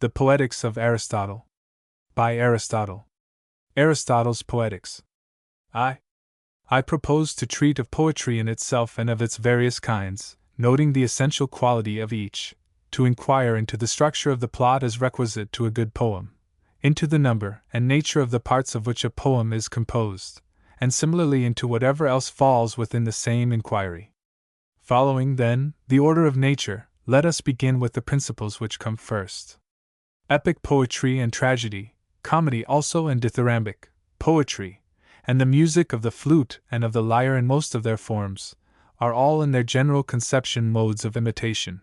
The Poetics of Aristotle. By Aristotle. Aristotle's Poetics. I propose to treat of poetry in itself and of its various kinds, noting the essential quality of each, to inquire into the structure of the plot as requisite to a good poem, into the number and nature of the parts of which a poem is composed, and similarly into whatever else falls within the same inquiry. Following, then, the order of nature, let us begin with the principles which come first. Epic poetry and tragedy, comedy also and dithyrambic poetry, and the music of the flute and of the lyre in most of their forms, are all in their general conception modes of imitation.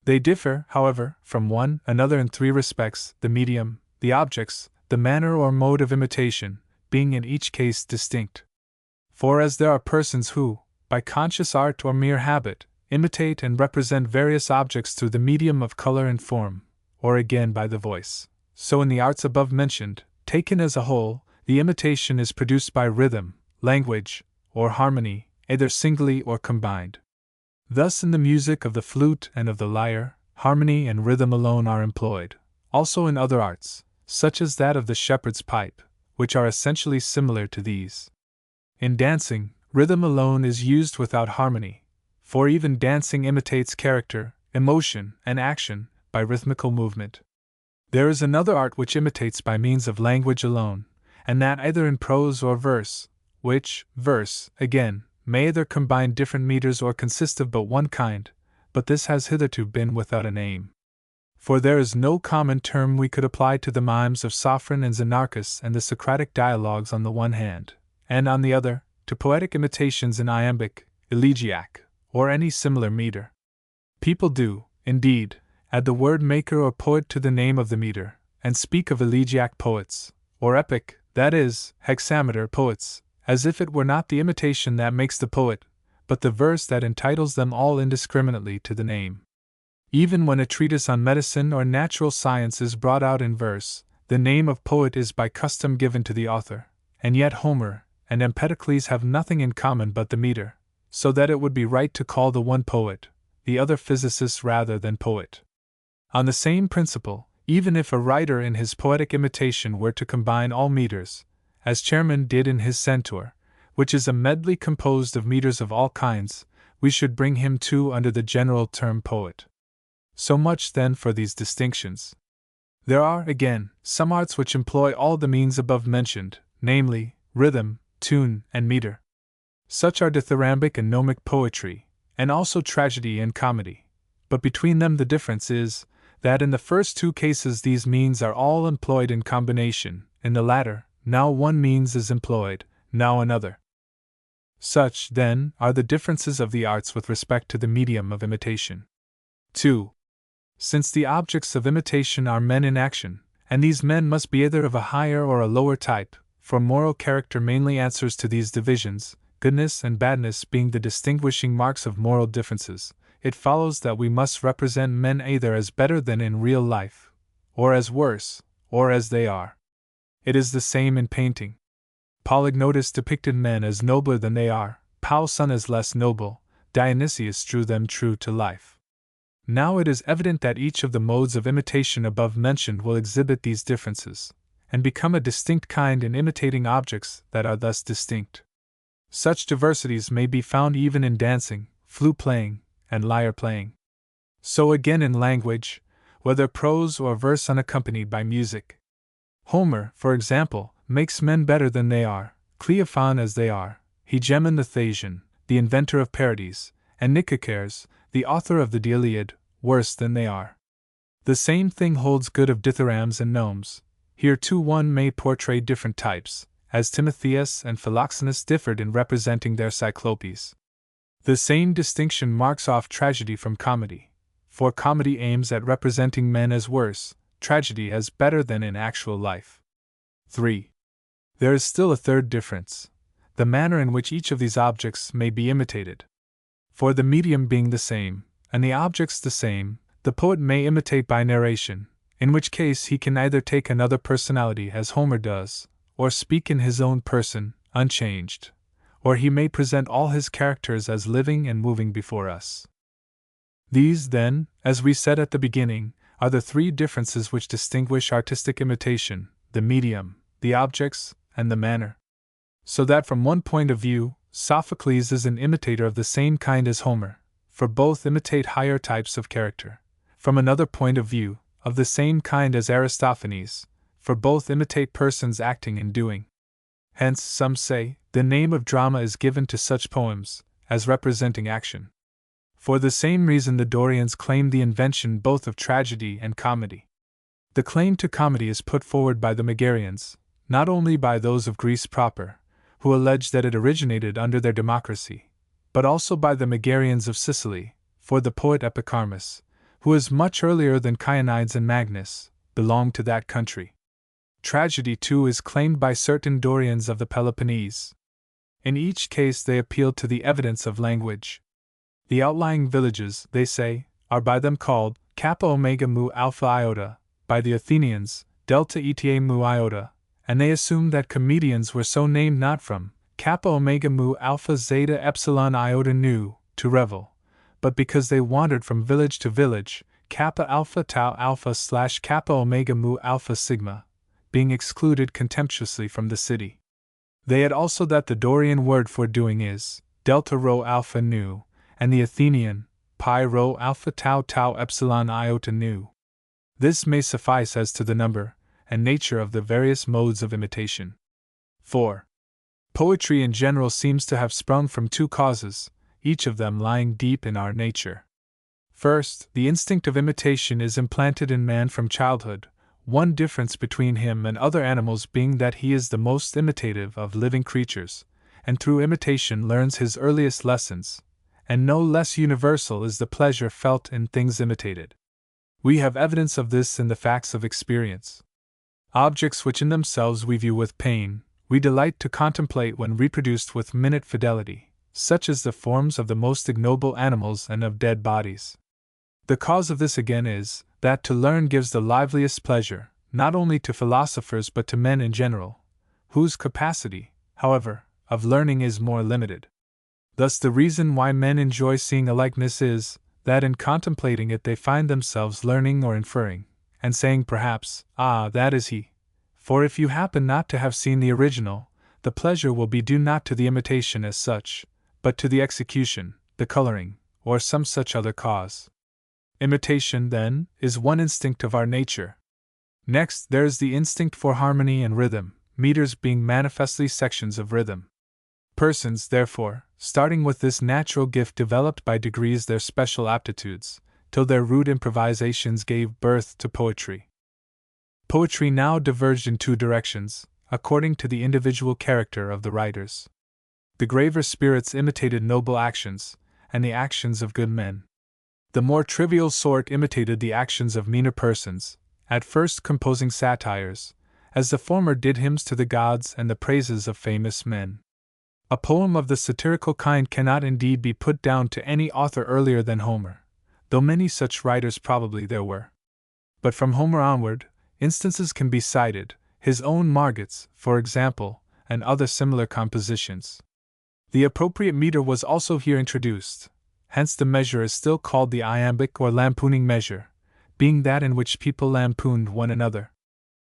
They differ, however, from one another in three respects: the medium, the objects, the manner or mode of imitation, being in each case distinct. For as there are persons who, by conscious art or mere habit, imitate and represent various objects through the medium of color and form, or again by the voice, so in the arts above mentioned, taken as a whole, the imitation is produced by rhythm, language, or harmony, either singly or combined. Thus in the music of the flute and of the lyre, harmony and rhythm alone are employed, also in other arts, such as that of the shepherd's pipe, which are essentially similar to these. In dancing, rhythm alone is used without harmony, for even dancing imitates character, emotion, and action, by rhythmical movement. There is another art which imitates by means of language alone, and that either in prose or verse, which, verse, again, may either combine different meters or consist of but one kind, but this has hitherto been without a name. For there is no common term we could apply to the mimes of Sophron and Xenarchus and the Socratic dialogues on the one hand, and on the other, to poetic imitations in iambic, elegiac, or any similar meter. People do, indeed, add the word maker or poet to the name of the meter, and speak of elegiac poets, or epic, that is, hexameter poets, as if it were not the imitation that makes the poet, but the verse that entitles them all indiscriminately to the name. Even when a treatise on medicine or natural science is brought out in verse, the name of poet is by custom given to the author, and yet Homer and Empedocles have nothing in common but the meter, so that it would be right to call the one poet, the other physicist rather than poet. On the same principle, even if a writer in his poetic imitation were to combine all meters, as Chairman did in his Centaur, which is a medley composed of meters of all kinds, we should bring him too under the general term poet. So much then for these distinctions. There are, again, some arts which employ all the means above mentioned, namely, rhythm, tune, and meter. Such are dithyrambic and gnomic poetry, and also tragedy and comedy. But between them the difference is, that in the first two cases these means are all employed in combination, in the latter, now one means is employed, now another. Such, then, are the differences of the arts with respect to the medium of imitation. 2. Since the objects of imitation are men in action, and these men must be either of a higher or a lower type, for moral character mainly answers to these divisions, goodness and badness being the distinguishing marks of moral differences, it follows that we must represent men either as better than in real life, or as worse, or as they are. It is the same in painting. Polygnotus depicted men as nobler than they are, Pauson as less noble, Dionysius drew them true to life. Now it is evident that each of the modes of imitation above mentioned will exhibit these differences, and become a distinct kind in imitating objects that are thus distinct. Such diversities may be found even in dancing, flute playing, and lyre playing. So again in language, whether prose or verse unaccompanied by music. Homer, for example, makes men better than they are, Cleophon as they are, Hegemon the Thasian, the inventor of parodies, and Nicacares, the author of the Iliad, worse than they are. The same thing holds good of dithyrambs and gnomes. Here too one may portray different types, as Timotheus and Philoxenus differed in representing their Cyclopes. The same distinction marks off tragedy from comedy, for comedy aims at representing men as worse, tragedy as better than in actual life. 3. There is still a third difference, the manner in which each of these objects may be imitated. For the medium being the same, and the objects the same, the poet may imitate by narration, in which case he can either take another personality as Homer does, or speak in his own person, unchanged, or he may present all his characters as living and moving before us. These, then, as we said at the beginning, are the three differences which distinguish artistic imitation: the medium, the objects, and the manner. So that from one point of view, Sophocles is an imitator of the same kind as Homer, for both imitate higher types of character. From another point of view, of the same kind as Aristophanes, for both imitate persons acting and doing. Hence, some say, the name of drama is given to such poems, as representing action. For the same reason the Dorians claimed the invention both of tragedy and comedy. The claim to comedy is put forward by the Megarians, not only by those of Greece proper, who allege that it originated under their democracy, but also by the Megarians of Sicily, for the poet Epicharmus, who is much earlier than Chionides and Magnus, belonged to that country. Tragedy, too, is claimed by certain Dorians of the Peloponnese. In each case they appeal to the evidence of language. The outlying villages, they say, are by them called Kappa Omega Mu Alpha Iota, by the Athenians, Delta Eta Mu Iota, and they assume that comedians were so named not from Kappa Omega Mu Alpha Zeta Epsilon Iota Nu, to revel, but because they wandered from village to village, Kappa Alpha Tau Alpha / Kappa Omega Mu Alpha Sigma, being excluded contemptuously from the city. They add also that the Dorian word for doing is Delta Rho Alpha Nu, and the Athenian, Pi Rho Alpha Tau Tau Epsilon Iota Nu. This may suffice as to the number and nature of the various modes of imitation. 4. Poetry in general seems to have sprung from two causes, each of them lying deep in our nature. First, the instinct of imitation is implanted in man from childhood, one difference between him and other animals being that he is the most imitative of living creatures, and through imitation learns his earliest lessons, and no less universal is the pleasure felt in things imitated. We have evidence of this in the facts of experience. Objects which in themselves we view with pain, we delight to contemplate when reproduced with minute fidelity, such as the forms of the most ignoble animals and of dead bodies. The cause of this again is, that to learn gives the liveliest pleasure, not only to philosophers but to men in general, whose capacity, however, of learning is more limited. Thus the reason why men enjoy seeing a likeness is, that in contemplating it they find themselves learning or inferring, and saying perhaps, "Ah, that is he." For if you happen not to have seen the original, the pleasure will be due not to the imitation as such, but to the execution, the coloring, or some such other cause. Imitation, then, is one instinct of our nature. Next, there is the instinct for harmony and rhythm, meters being manifestly sections of rhythm. Persons, therefore, starting with this natural gift developed by degrees their special aptitudes, till their rude improvisations gave birth to poetry. Poetry now diverged in two directions, according to the individual character of the writers. The graver spirits imitated noble actions, and the actions of good men. The more trivial sort imitated the actions of meaner persons, at first composing satires, as the former did hymns to the gods and the praises of famous men. A poem of the satirical kind cannot indeed be put down to any author earlier than Homer, though many such writers probably there were. But from Homer onward, instances can be cited, his own Margits, for example, and other similar compositions. The appropriate meter was also here introduced, hence the measure is still called the iambic or lampooning measure, being that in which people lampooned one another.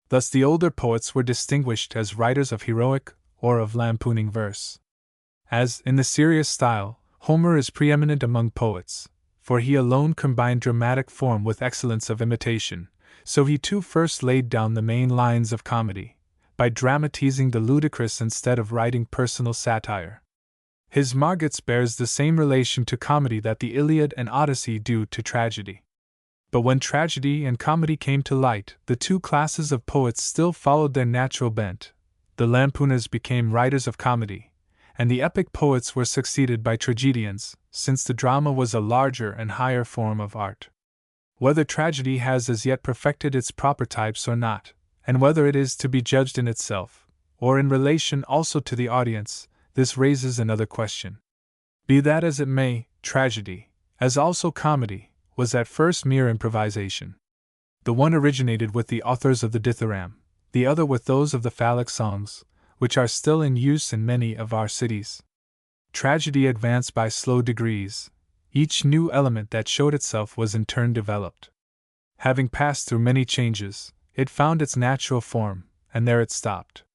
Thus the older poets were distinguished as writers of heroic or of lampooning verse. As, in the serious style, Homer is preeminent among poets, for he alone combined dramatic form with excellence of imitation, so he too first laid down the main lines of comedy, by dramatizing the ludicrous instead of writing personal satire. His Margits bears the same relation to comedy that the Iliad and Odyssey do to tragedy. But when tragedy and comedy came to light, the two classes of poets still followed their natural bent. The lampooners became writers of comedy, and the epic poets were succeeded by tragedians, since the drama was a larger and higher form of art. Whether tragedy has as yet perfected its proper types or not, and whether it is to be judged in itself, or in relation also to the audience, this raises another question. Be that as it may, tragedy, as also comedy, was at first mere improvisation. The one originated with the authors of the dithyramb, the other with those of the phallic songs, which are still in use in many of our cities. Tragedy advanced by slow degrees. Each new element that showed itself was in turn developed. Having passed through many changes, it found its natural form, and there it stopped.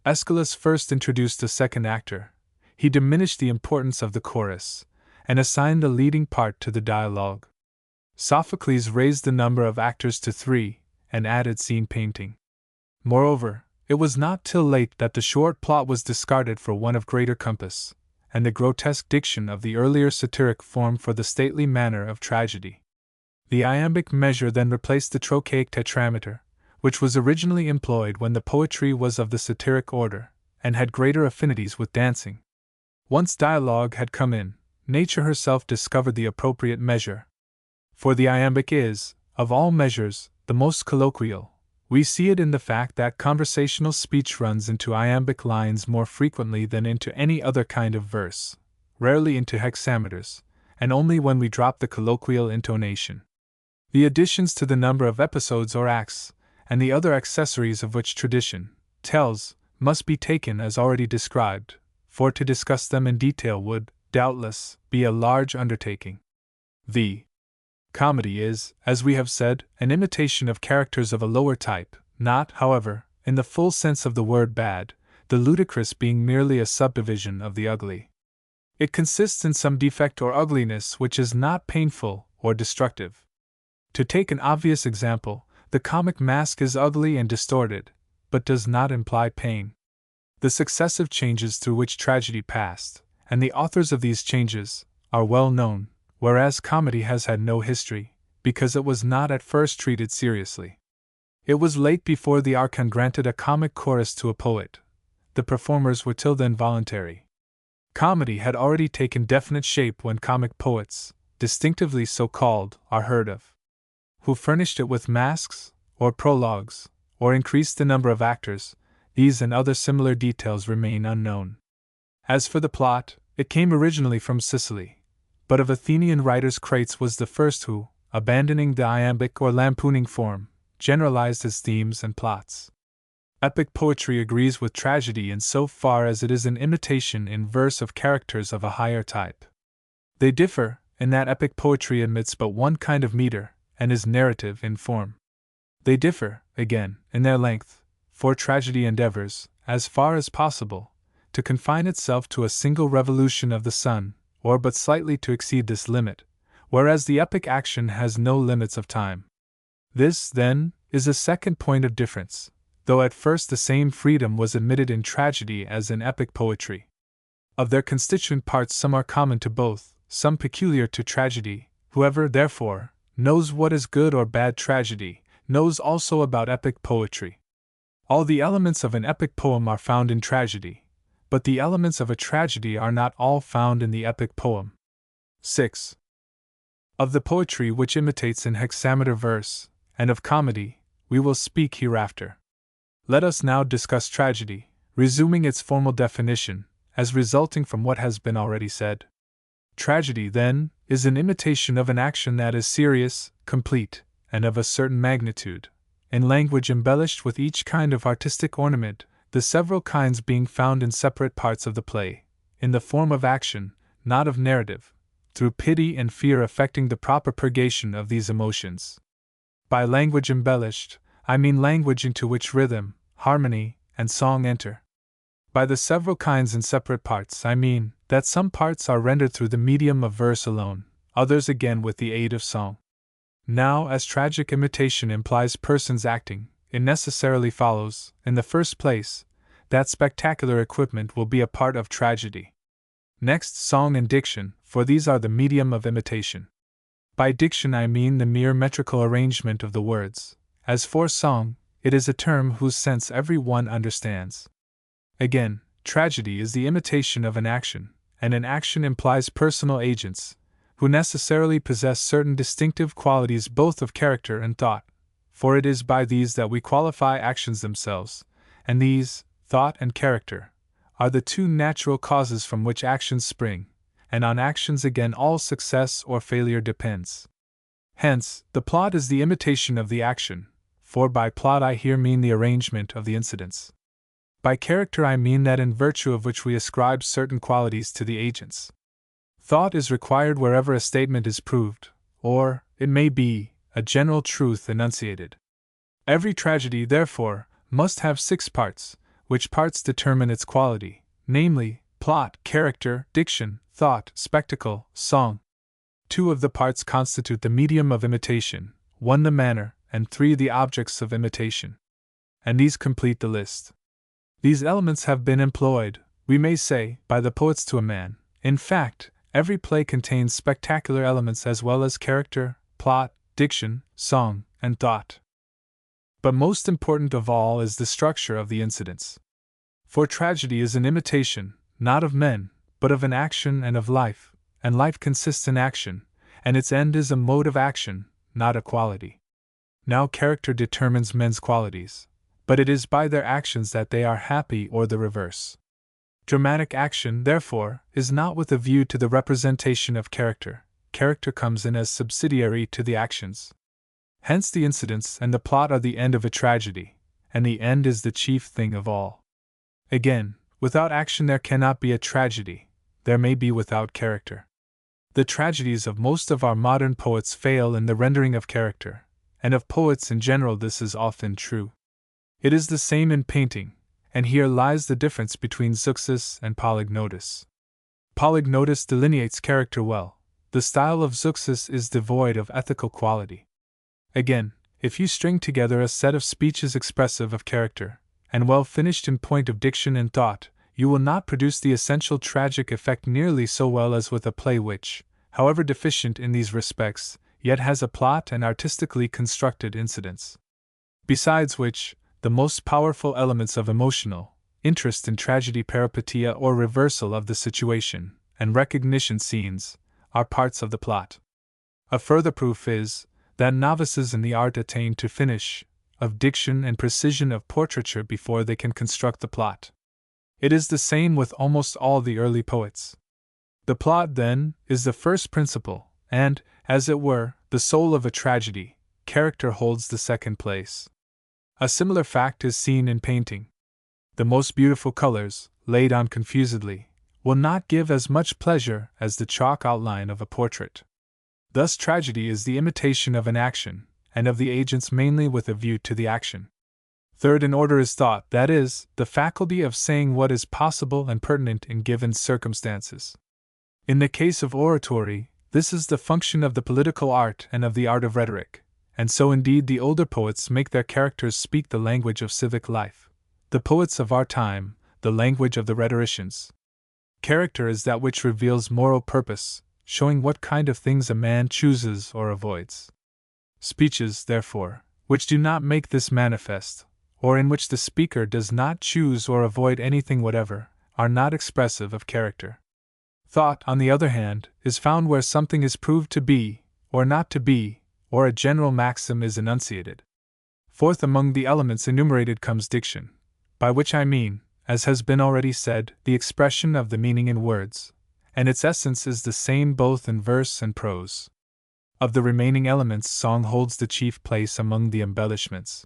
Aeschylus first introduced a second actor. He diminished the importance of the chorus, and assigned the leading part to the dialogue. Sophocles raised the number of actors to 3, and added scene painting. Moreover, it was not till late that the short plot was discarded for one of greater compass, and the grotesque diction of the earlier satiric form for the stately manner of tragedy. The iambic measure then replaced the trochaic tetrameter, which was originally employed when the poetry was of the satiric order, and had greater affinities with dancing. Once dialogue had come in, nature herself discovered the appropriate measure. For the iambic is, of all measures, the most colloquial. We see it in the fact that conversational speech runs into iambic lines more frequently than into any other kind of verse, rarely into hexameters, and only when we drop the colloquial intonation. The additions to the number of episodes or acts, and the other accessories of which tradition tells, must be taken as already described, for to discuss them in detail would, doubtless, be a large undertaking. The comedy is, as we have said, an imitation of characters of a lower type, not, however, in the full sense of the word bad, the ludicrous being merely a subdivision of the ugly. It consists in some defect or ugliness which is not painful or destructive. To take an obvious example, the comic mask is ugly and distorted, but does not imply pain. The successive changes through which tragedy passed, and the authors of these changes, are well known, whereas comedy has had no history, because it was not at first treated seriously. It was late before the archon granted a comic chorus to a poet. The performers were till then voluntary. Comedy had already taken definite shape when comic poets, distinctively so called, are heard of. Who furnished it with masks, or prologues, or increased the number of actors, these and other similar details remain unknown. As for the plot, it came originally from Sicily, but of Athenian writers Crates was the first who, abandoning the iambic or lampooning form, generalized his themes and plots. Epic poetry agrees with tragedy in so far as it is an imitation in verse of characters of a higher type. They differ, in that epic poetry admits but one kind of meter, and is narrative in form. They differ, again, in their length, for tragedy endeavors, as far as possible, to confine itself to a single revolution of the sun, or but slightly to exceed this limit, whereas the epic action has no limits of time. This, then, is a second point of difference, though at first the same freedom was admitted in tragedy as in epic poetry. Of their constituent parts some are common to both, some peculiar to tragedy. Whoever, therefore, knows what is good or bad tragedy, knows also about epic poetry. All the elements of an epic poem are found in tragedy, but the elements of a tragedy are not all found in the epic poem. 6. Of the poetry which imitates in hexameter verse, and of comedy, we will speak hereafter. Let us now discuss tragedy, resuming its formal definition, as resulting from what has been already said. Tragedy, then, is an imitation of an action that is serious, complete, and of a certain magnitude, in language embellished with each kind of artistic ornament, the several kinds being found in separate parts of the play, in the form of action, not of narrative, through pity and fear affecting the proper purgation of these emotions. By language embellished, I mean language into which rhythm, harmony, and song enter. By the several kinds in separate parts, I mean that some parts are rendered through the medium of verse alone, others again with the aid of song. Now, as tragic imitation implies persons acting, it necessarily follows, in the first place, that spectacular equipment will be a part of tragedy. Next, song and diction, for these are the medium of imitation. By diction I mean the mere metrical arrangement of the words. As for song, it is a term whose sense every one understands. Again, tragedy is the imitation of an action, and an action implies personal agents, who necessarily possess certain distinctive qualities both of character and thought, for it is by these that we qualify actions themselves, and these, thought and character, are the two natural causes from which actions spring, and on actions again all success or failure depends. Hence, the plot is the imitation of the action, for by plot I here mean the arrangement of the incidents. By character I mean that in virtue of which we ascribe certain qualities to the agents. Thought is required wherever a statement is proved, or, it may be, a general truth enunciated. Every tragedy, therefore, must have 6 parts, which parts determine its quality, namely, plot, character, diction, thought, spectacle, song. 2 of the parts constitute the medium of imitation, 1 the manner, and 3 the objects of imitation. And these complete the list. These elements have been employed, we may say, by the poets to a man. In fact, every play contains spectacular elements as well as character, plot, diction, song, and thought. But most important of all is the structure of the incidents. For tragedy is an imitation, not of men, but of an action and of life, and life consists in action, and its end is a mode of action, not a quality. Now character determines men's qualities, but it is by their actions that they are happy or the reverse. Dramatic action, therefore, is not with a view to the representation of character. Character comes in as subsidiary to the actions. Hence the incidents and the plot are the end of a tragedy, and the end is the chief thing of all. Again, without action there cannot be a tragedy, there may be without character. The tragedies of most of our modern poets fail in the rendering of character, and of poets in general this is often true. It is the same in painting, and here lies the difference between Zeuxis and Polygnotus. Polygnotus delineates character well, the style of Zeuxis is devoid of ethical quality. Again, if you string together a set of speeches expressive of character, and well finished in point of diction and thought, you will not produce the essential tragic effect nearly so well as with a play which, however deficient in these respects, yet has a plot and artistically constructed incidents. Besides which, the most powerful elements of emotional interest in tragedy, peripetia or reversal of the situation, and recognition scenes, are parts of the plot. A further proof is, that novices in the art attain to finish of diction and precision of portraiture before they can construct the plot. It is the same with almost all the early poets. The plot, then, is the first principle, and, as it were, the soul of a tragedy. Character holds the second place. A similar fact is seen in painting. The most beautiful colors, laid on confusedly, will not give as much pleasure as the chalk outline of a portrait. Thus tragedy is the imitation of an action, and of the agents mainly with a view to the action. Third in order is thought, that is, the faculty of saying what is possible and pertinent in given circumstances. In the case of oratory, this is the function of the political art and of the art of rhetoric, and so indeed the older poets make their characters speak the language of civic life, the poets of our time, the language of the rhetoricians. Character is that which reveals moral purpose, showing what kind of things a man chooses or avoids. Speeches, therefore, which do not make this manifest, or in which the speaker does not choose or avoid anything whatever, are not expressive of character. Thought, on the other hand, is found where something is proved to be, or not to be, or a general maxim is enunciated. Fourth among the elements enumerated comes diction, by which I mean, as has been already said, the expression of the meaning in words, and its essence is the same both in verse and prose. Of the remaining elements, song holds the chief place among the embellishments.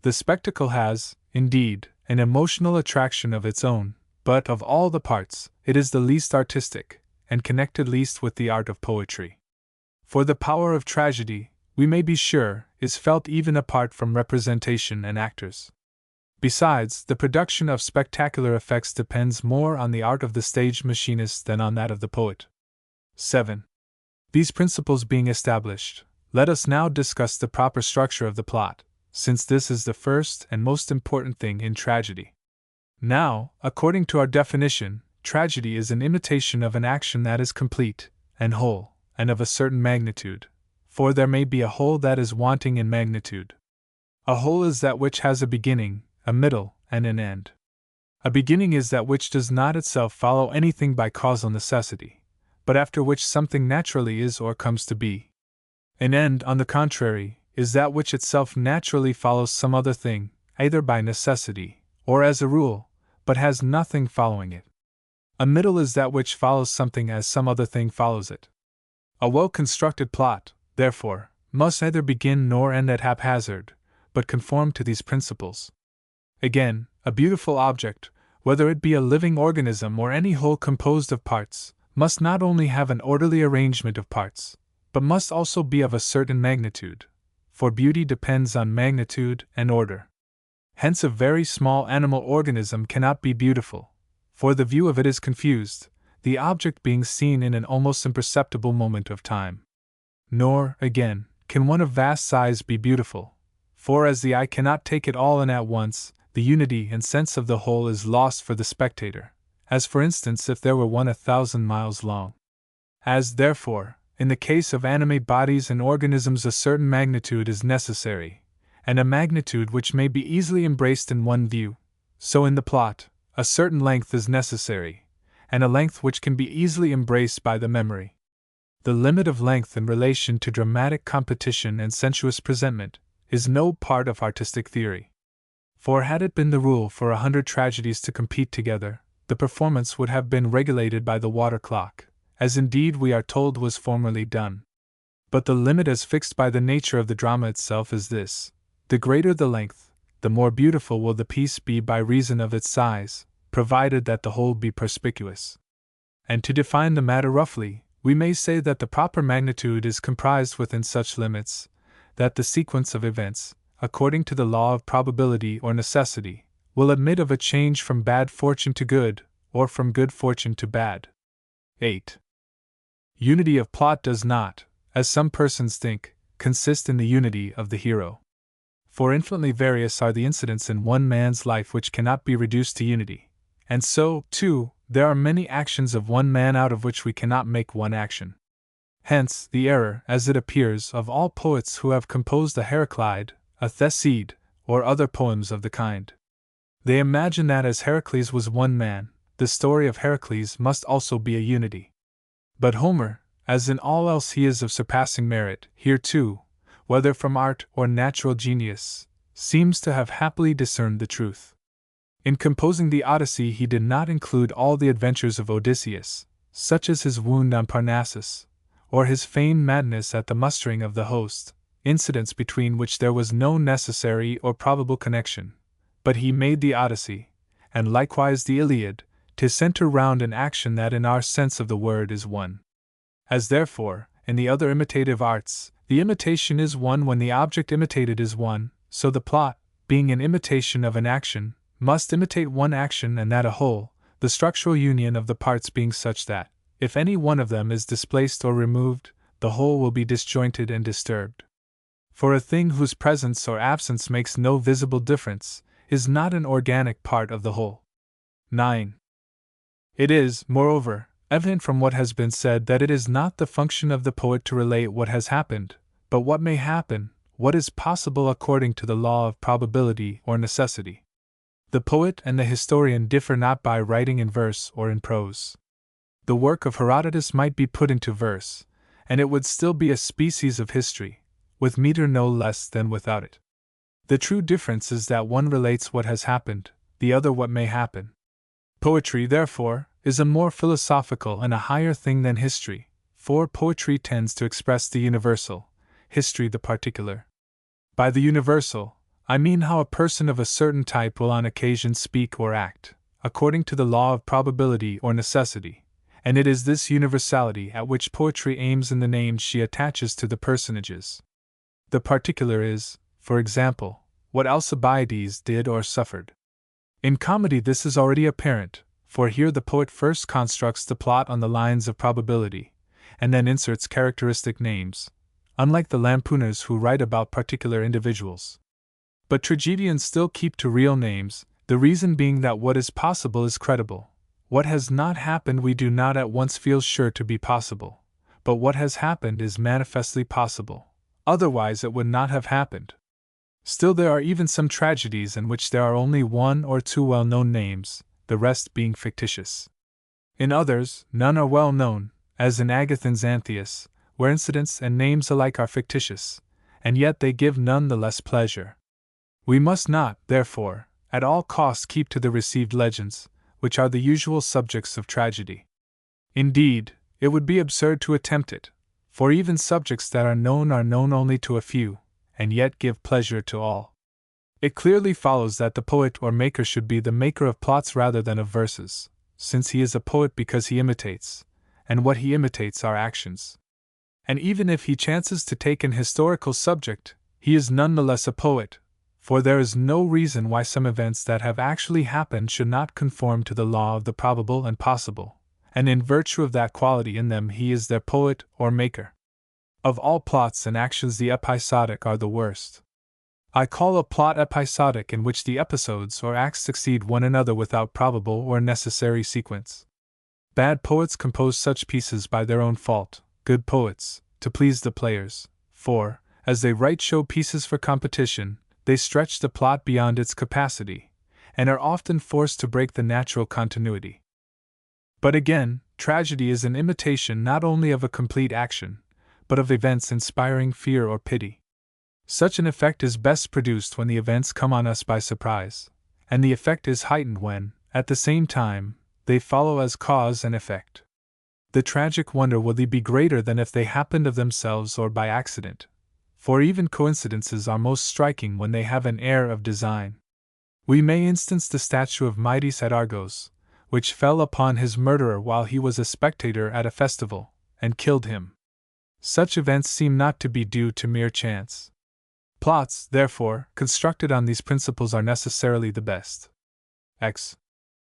The spectacle has, indeed, an emotional attraction of its own, but of all the parts, it is the least artistic, and connected least with the art of poetry. For the power of tragedy, we may be sure, is felt even apart from representation and actors. Besides, the production of spectacular effects depends more on the art of the stage machinist than on that of the poet. 7. These principles being established, let us now discuss the proper structure of the plot, since this is the first and most important thing in tragedy. Now, according to our definition, tragedy is an imitation of an action that is complete and whole, and of a certain magnitude, for there may be a whole that is wanting in magnitude. A whole is that which has a beginning, a middle, and an end. A beginning is that which does not itself follow anything by causal necessity, but after which something naturally is or comes to be. An end, on the contrary, is that which itself naturally follows some other thing, either by necessity, or as a rule, but has nothing following it. A middle is that which follows something as some other thing follows it. A well-constructed plot, therefore, must neither begin nor end at haphazard, but conform to these principles. Again, a beautiful object, whether it be a living organism or any whole composed of parts, must not only have an orderly arrangement of parts, but must also be of a certain magnitude, for beauty depends on magnitude and order. Hence, a very small animal organism cannot be beautiful, for the view of it is confused, the object being seen in an almost imperceptible moment of time. Nor, again, can one of vast size be beautiful, for as the eye cannot take it all in at once, the unity and sense of the whole is lost for the spectator, as for instance if there were one 1,000 miles long. As, therefore, in the case of animate bodies and organisms a certain magnitude is necessary, and a magnitude which may be easily embraced in one view, so in the plot, a certain length is necessary, and a length which can be easily embraced by the memory. The limit of length in relation to dramatic competition and sensuous presentment is no part of artistic theory. For had it been the rule for 100 tragedies to compete together, the performance would have been regulated by the water clock, as indeed we are told was formerly done. But the limit as fixed by the nature of the drama itself is this: the greater the length, the more beautiful will the piece be by reason of its size, provided that the whole be perspicuous. And to define the matter roughly, we may say that the proper magnitude is comprised within such limits, that the sequence of events, according to the law of probability or necessity, will admit of a change from bad fortune to good, or from good fortune to bad. 8. Unity of plot does not, as some persons think, consist in the unity of the hero. For infinitely various are the incidents in one man's life which cannot be reduced to unity, and so, too, there are many actions of one man out of which we cannot make one action. Hence, the error, as it appears, of all poets who have composed a Heraclide, a Theseid, or other poems of the kind. They imagine that as Heracles was one man, the story of Heracles must also be a unity. But Homer, as in all else he is of surpassing merit, here too, whether from art or natural genius, seems to have happily discerned the truth. In composing the Odyssey he did not include all the adventures of Odysseus, such as his wound on Parnassus, or his feigned madness at the mustering of the host, incidents between which there was no necessary or probable connection, but he made the Odyssey, and likewise the Iliad, to center round an action that in our sense of the word is one. As therefore, in the other imitative arts, the imitation is one when the object imitated is one, so the plot, being an imitation of an action, must imitate one action and that a whole, the structural union of the parts being such that, if any one of them is displaced or removed, the whole will be disjointed and disturbed. For a thing whose presence or absence makes no visible difference is not an organic part of the whole. 9. It is, moreover, evident from what has been said that it is not the function of the poet to relate what has happened, but what may happen, what is possible according to the law of probability or necessity. The poet and the historian differ not by writing in verse or in prose. The work of Herodotus might be put into verse, and it would still be a species of history, with meter no less than without it. The true difference is that one relates what has happened, the other what may happen. Poetry, therefore, is a more philosophical and a higher thing than history, for poetry tends to express the universal, history the particular. By the universal, I mean how a person of a certain type will on occasion speak or act, according to the law of probability or necessity, and it is this universality at which poetry aims in the names she attaches to the personages. The particular is, for example, what Alcibiades did or suffered. In comedy this is already apparent, for here the poet first constructs the plot on the lines of probability, and then inserts characteristic names, unlike the lampooners who write about particular individuals. But tragedians still keep to real names, the reason being that what is possible is credible. What has not happened we do not at once feel sure to be possible, but what has happened is manifestly possible, otherwise it would not have happened. Still there are even some tragedies in which there are only one or two well-known names, the rest being fictitious. In others, none are well known, as in Agathon's Antheus, where incidents and names alike are fictitious, and yet they give none the less pleasure. We must not, therefore, at all costs keep to the received legends, which are the usual subjects of tragedy. Indeed, it would be absurd to attempt it, for even subjects that are known only to a few, and yet give pleasure to all. It clearly follows that the poet or maker should be the maker of plots rather than of verses, since he is a poet because he imitates, and what he imitates are actions. And even if he chances to take an historical subject, he is nonetheless a poet, for there is no reason why some events that have actually happened should not conform to the law of the probable and possible, and in virtue of that quality in them he is their poet or maker. Of all plots and actions the episodic are the worst. I call a plot episodic in which the episodes or acts succeed one another without probable or necessary sequence. Bad poets compose such pieces by their own fault, good poets, to please the players, for, as they write show pieces for competition, they stretch the plot beyond its capacity, and are often forced to break the natural continuity. But again, tragedy is an imitation not only of a complete action, but of events inspiring fear or pity. Such an effect is best produced when the events come on us by surprise, and the effect is heightened when, at the same time, they follow as cause and effect. The tragic wonder will be greater than if they happened of themselves or by accident, for even coincidences are most striking when they have an air of design. We may instance the statue of Midas at Argos, which fell upon his murderer while he was a spectator at a festival, and killed him. Such events seem not to be due to mere chance. Plots, therefore, constructed on these principles are necessarily the best.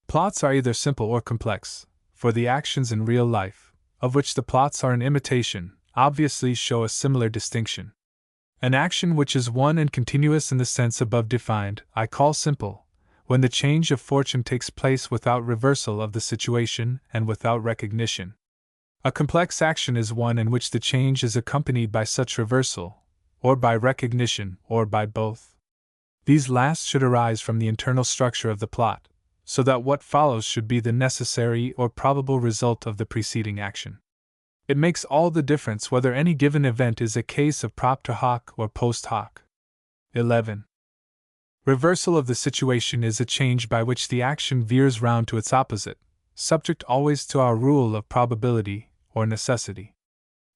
Plots are either simple or complex, for the actions in real life, of which the plots are an imitation, obviously show a similar distinction. An action which is one and continuous in the sense above defined, I call simple, when the change of fortune takes place without reversal of the situation and without recognition. A complex action is one in which the change is accompanied by such reversal, or by recognition, or by both. These last should arise from the internal structure of the plot, so that what follows should be the necessary or probable result of the preceding action. It makes all the difference whether any given event is a case of propter hoc or post hoc. 11. Reversal of the situation is a change by which the action veers round to its opposite, subject always to our rule of probability or necessity.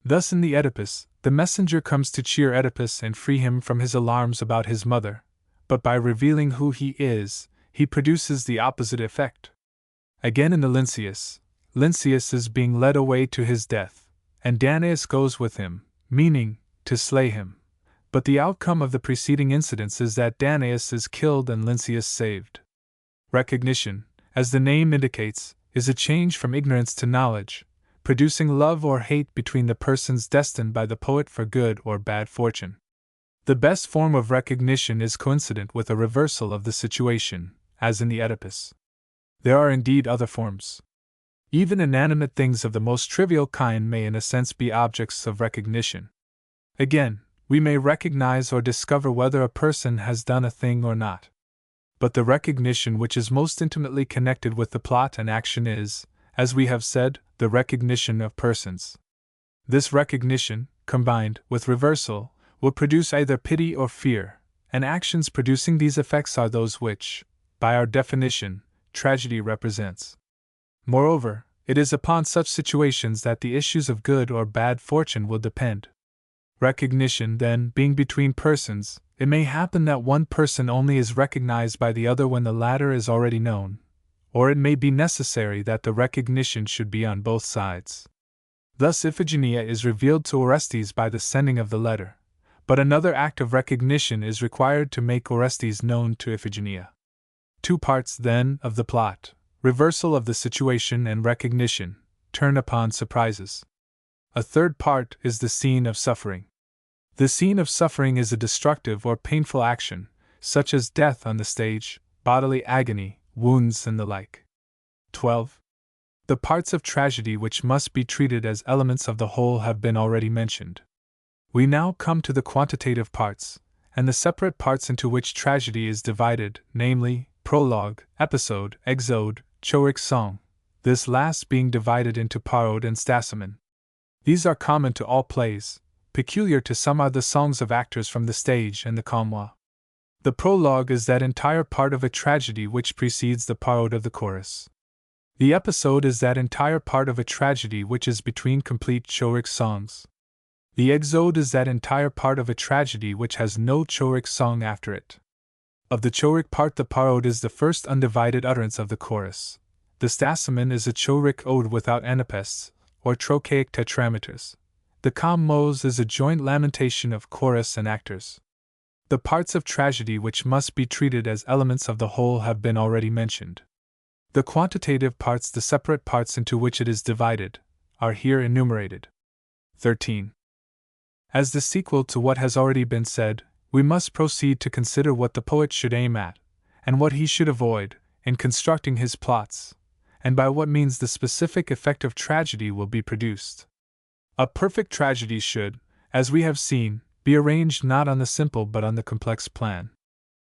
Thus in the Oedipus, the messenger comes to cheer Oedipus and free him from his alarms about his mother, but by revealing who he is, he produces the opposite effect. Again in the Lynceus, Lynceus is being led away to his death, and Danaus goes with him, meaning to slay him. But the outcome of the preceding incidents is that Danaus is killed and Lynceus saved. Recognition, as the name indicates, is a change from ignorance to knowledge, producing love or hate between the persons destined by the poet for good or bad fortune. The best form of recognition is coincident with a reversal of the situation, as in the Oedipus. There are indeed other forms. Even inanimate things of the most trivial kind may in a sense be objects of recognition. Again, we may recognize or discover whether a person has done a thing or not. But the recognition which is most intimately connected with the plot and action is, as we have said, the recognition of persons. This recognition, combined with reversal, will produce either pity or fear, and actions producing these effects are those which, by our definition, tragedy represents. Moreover, it is upon such situations that the issues of good or bad fortune will depend. Recognition, then, being between persons, it may happen that one person only is recognized by the other when the latter is already known, or it may be necessary that the recognition should be on both sides. Thus Iphigenia is revealed to Orestes by the sending of the letter, but another act of recognition is required to make Orestes known to Iphigenia. Two parts, then, of the plot, reversal of the situation and recognition, turn upon surprises. A third part is the scene of suffering. The scene of suffering is a destructive or painful action, such as death on the stage, bodily agony, wounds, and the like. 12. The parts of tragedy which must be treated as elements of the whole have been already mentioned. We now come to the quantitative parts, and the separate parts into which tragedy is divided, namely, prologue, episode, exode, choric song, this last being divided into parode and stasimon. These are common to all plays, peculiar to some are the songs of actors from the stage and the commois. The prologue is that entire part of a tragedy which precedes the parode of the chorus. The episode is that entire part of a tragedy which is between complete choric songs. The exode is that entire part of a tragedy which has no choric song after it. Of the choric part, the parode is the first undivided utterance of the chorus. The stasimon is a choric ode without anapests, or trochaic tetrameters. The commose is a joint lamentation of chorus and actors. The parts of tragedy which must be treated as elements of the whole have been already mentioned. The quantitative parts, the separate parts into which it is divided, are here enumerated. 13. As the sequel to what has already been said, we must proceed to consider what the poet should aim at, and what he should avoid, in constructing his plots, and by what means the specific effect of tragedy will be produced. A perfect tragedy should, as we have seen, be arranged not on the simple but on the complex plan.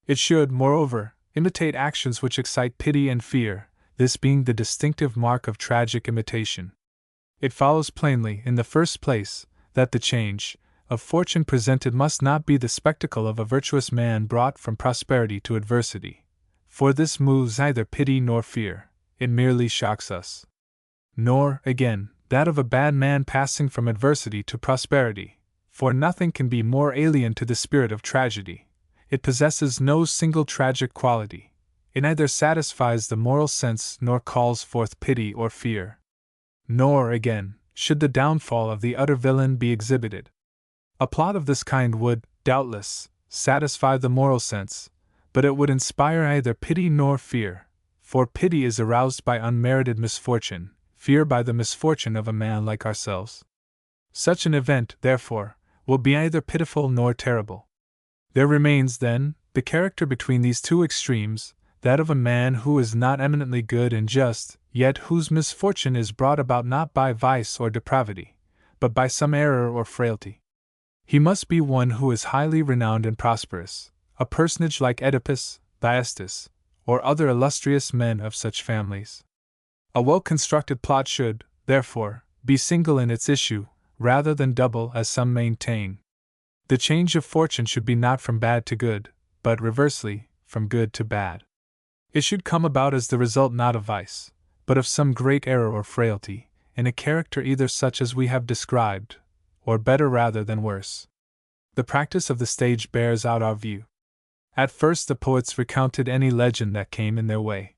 It should, moreover, imitate actions which excite pity and fear, this being the distinctive mark of tragic imitation. It follows plainly, in the first place, that the change of fortune presented must not be the spectacle of a virtuous man brought from prosperity to adversity, for this moves neither pity nor fear, it merely shocks us. Nor, again, that of a bad man passing from adversity to prosperity, for nothing can be more alien to the spirit of tragedy. It possesses no single tragic quality. It neither satisfies the moral sense nor calls forth pity or fear. Nor, again, should the downfall of the utter villain be exhibited. A plot of this kind would, doubtless, satisfy the moral sense, but it would inspire neither pity nor fear, for pity is aroused by unmerited misfortune, fear by the misfortune of a man like ourselves. Such an event, therefore, will be neither pitiful nor terrible. There remains, then, the character between these two extremes, that of a man who is not eminently good and just, yet whose misfortune is brought about not by vice or depravity, but by some error or frailty. He must be one who is highly renowned and prosperous, a personage like Oedipus, Thyestes, or other illustrious men of such families. A well-constructed plot should, therefore, be single in its issue, rather than double as some maintain. The change of fortune should be not from bad to good, but reversely, from good to bad. It should come about as the result not of vice, but of some great error or frailty, in a character either such as we have described, or better rather than worse. The practice of the stage bears out our view. At first the poets recounted any legend that came in their way.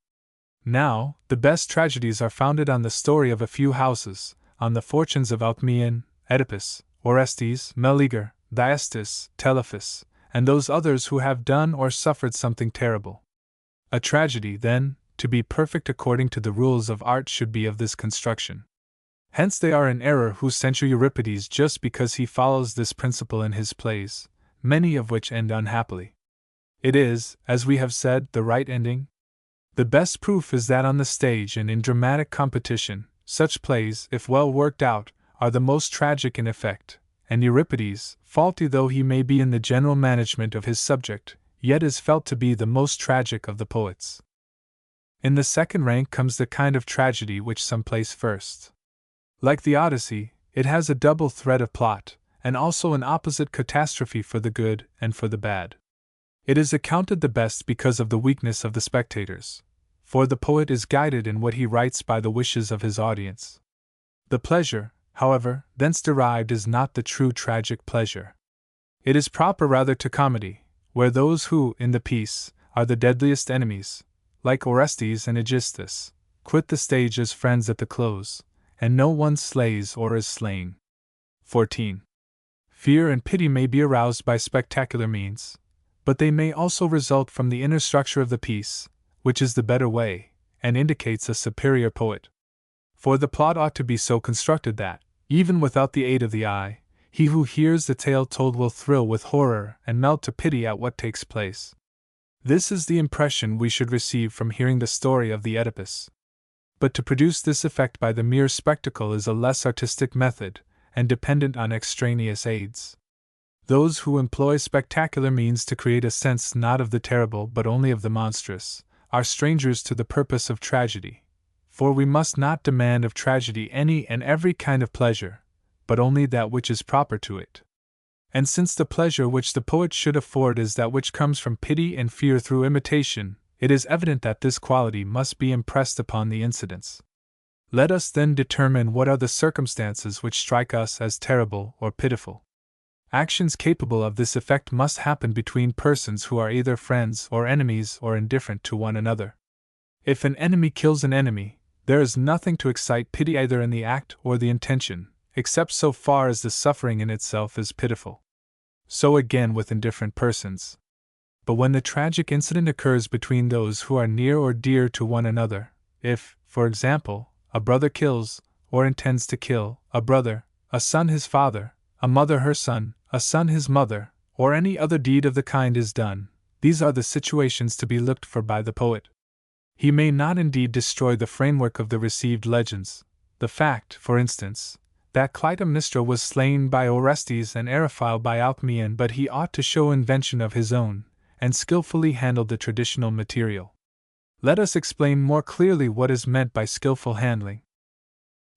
Now, the best tragedies are founded on the story of a few houses, on the fortunes of Alcmaeon, Oedipus, Orestes, Meleager, Thyestes, Telephus, and those others who have done or suffered something terrible. A tragedy, then, to be perfect according to the rules of art, should be of this construction. Hence they are in error who censure Euripides just because he follows this principle in his plays, many of which end unhappily. It is, as we have said, the right ending. The best proof is that on the stage and in dramatic competition, such plays, if well worked out, are the most tragic in effect, and Euripides, faulty though he may be in the general management of his subject, yet is felt to be the most tragic of the poets. In the second rank comes the kind of tragedy which some place first. Like the Odyssey, it has a double thread of plot, and also an opposite catastrophe for the good and for the bad. It is accounted the best because of the weakness of the spectators, for the poet is guided in what he writes by the wishes of his audience. The pleasure, however, thence derived is not the true tragic pleasure. It is proper rather to comedy, where those who, in the piece, are the deadliest enemies, like Orestes and Aegisthus, quit the stage as friends at the close, and no one slays or is slain. 14. Fear and pity may be aroused by spectacular means, but they may also result from the inner structure of the piece, which is the better way, and indicates a superior poet. For the plot ought to be so constructed that, even without the aid of the eye, he who hears the tale told will thrill with horror and melt to pity at what takes place. This is the impression we should receive from hearing the story of the Oedipus. But to produce this effect by the mere spectacle is a less artistic method, and dependent on extraneous aids. Those who employ spectacular means to create a sense not of the terrible but only of the monstrous, are strangers to the purpose of tragedy, for we must not demand of tragedy any and every kind of pleasure, but only that which is proper to it. And since the pleasure which the poet should afford is that which comes from pity and fear through imitation, it is evident that this quality must be impressed upon the incidents. Let us then determine what are the circumstances which strike us as terrible or pitiful. Actions capable of this effect must happen between persons who are either friends or enemies or indifferent to one another. If an enemy kills an enemy, there is nothing to excite pity either in the act or the intention, except so far as the suffering in itself is pitiful. So again with indifferent persons. But when the tragic incident occurs between those who are near or dear to one another, if, for example, a brother kills, or intends to kill, a brother, a son his father, a mother her son, a son his mother, or any other deed of the kind is done, these are the situations to be looked for by the poet. He may not indeed destroy the framework of the received legends, the fact, for instance, that Clytemnestra was slain by Orestes and Eriphyle by Alcmaeon, but he ought to show invention of his own, and skillfully handle the traditional material. Let us explain more clearly what is meant by skillful handling.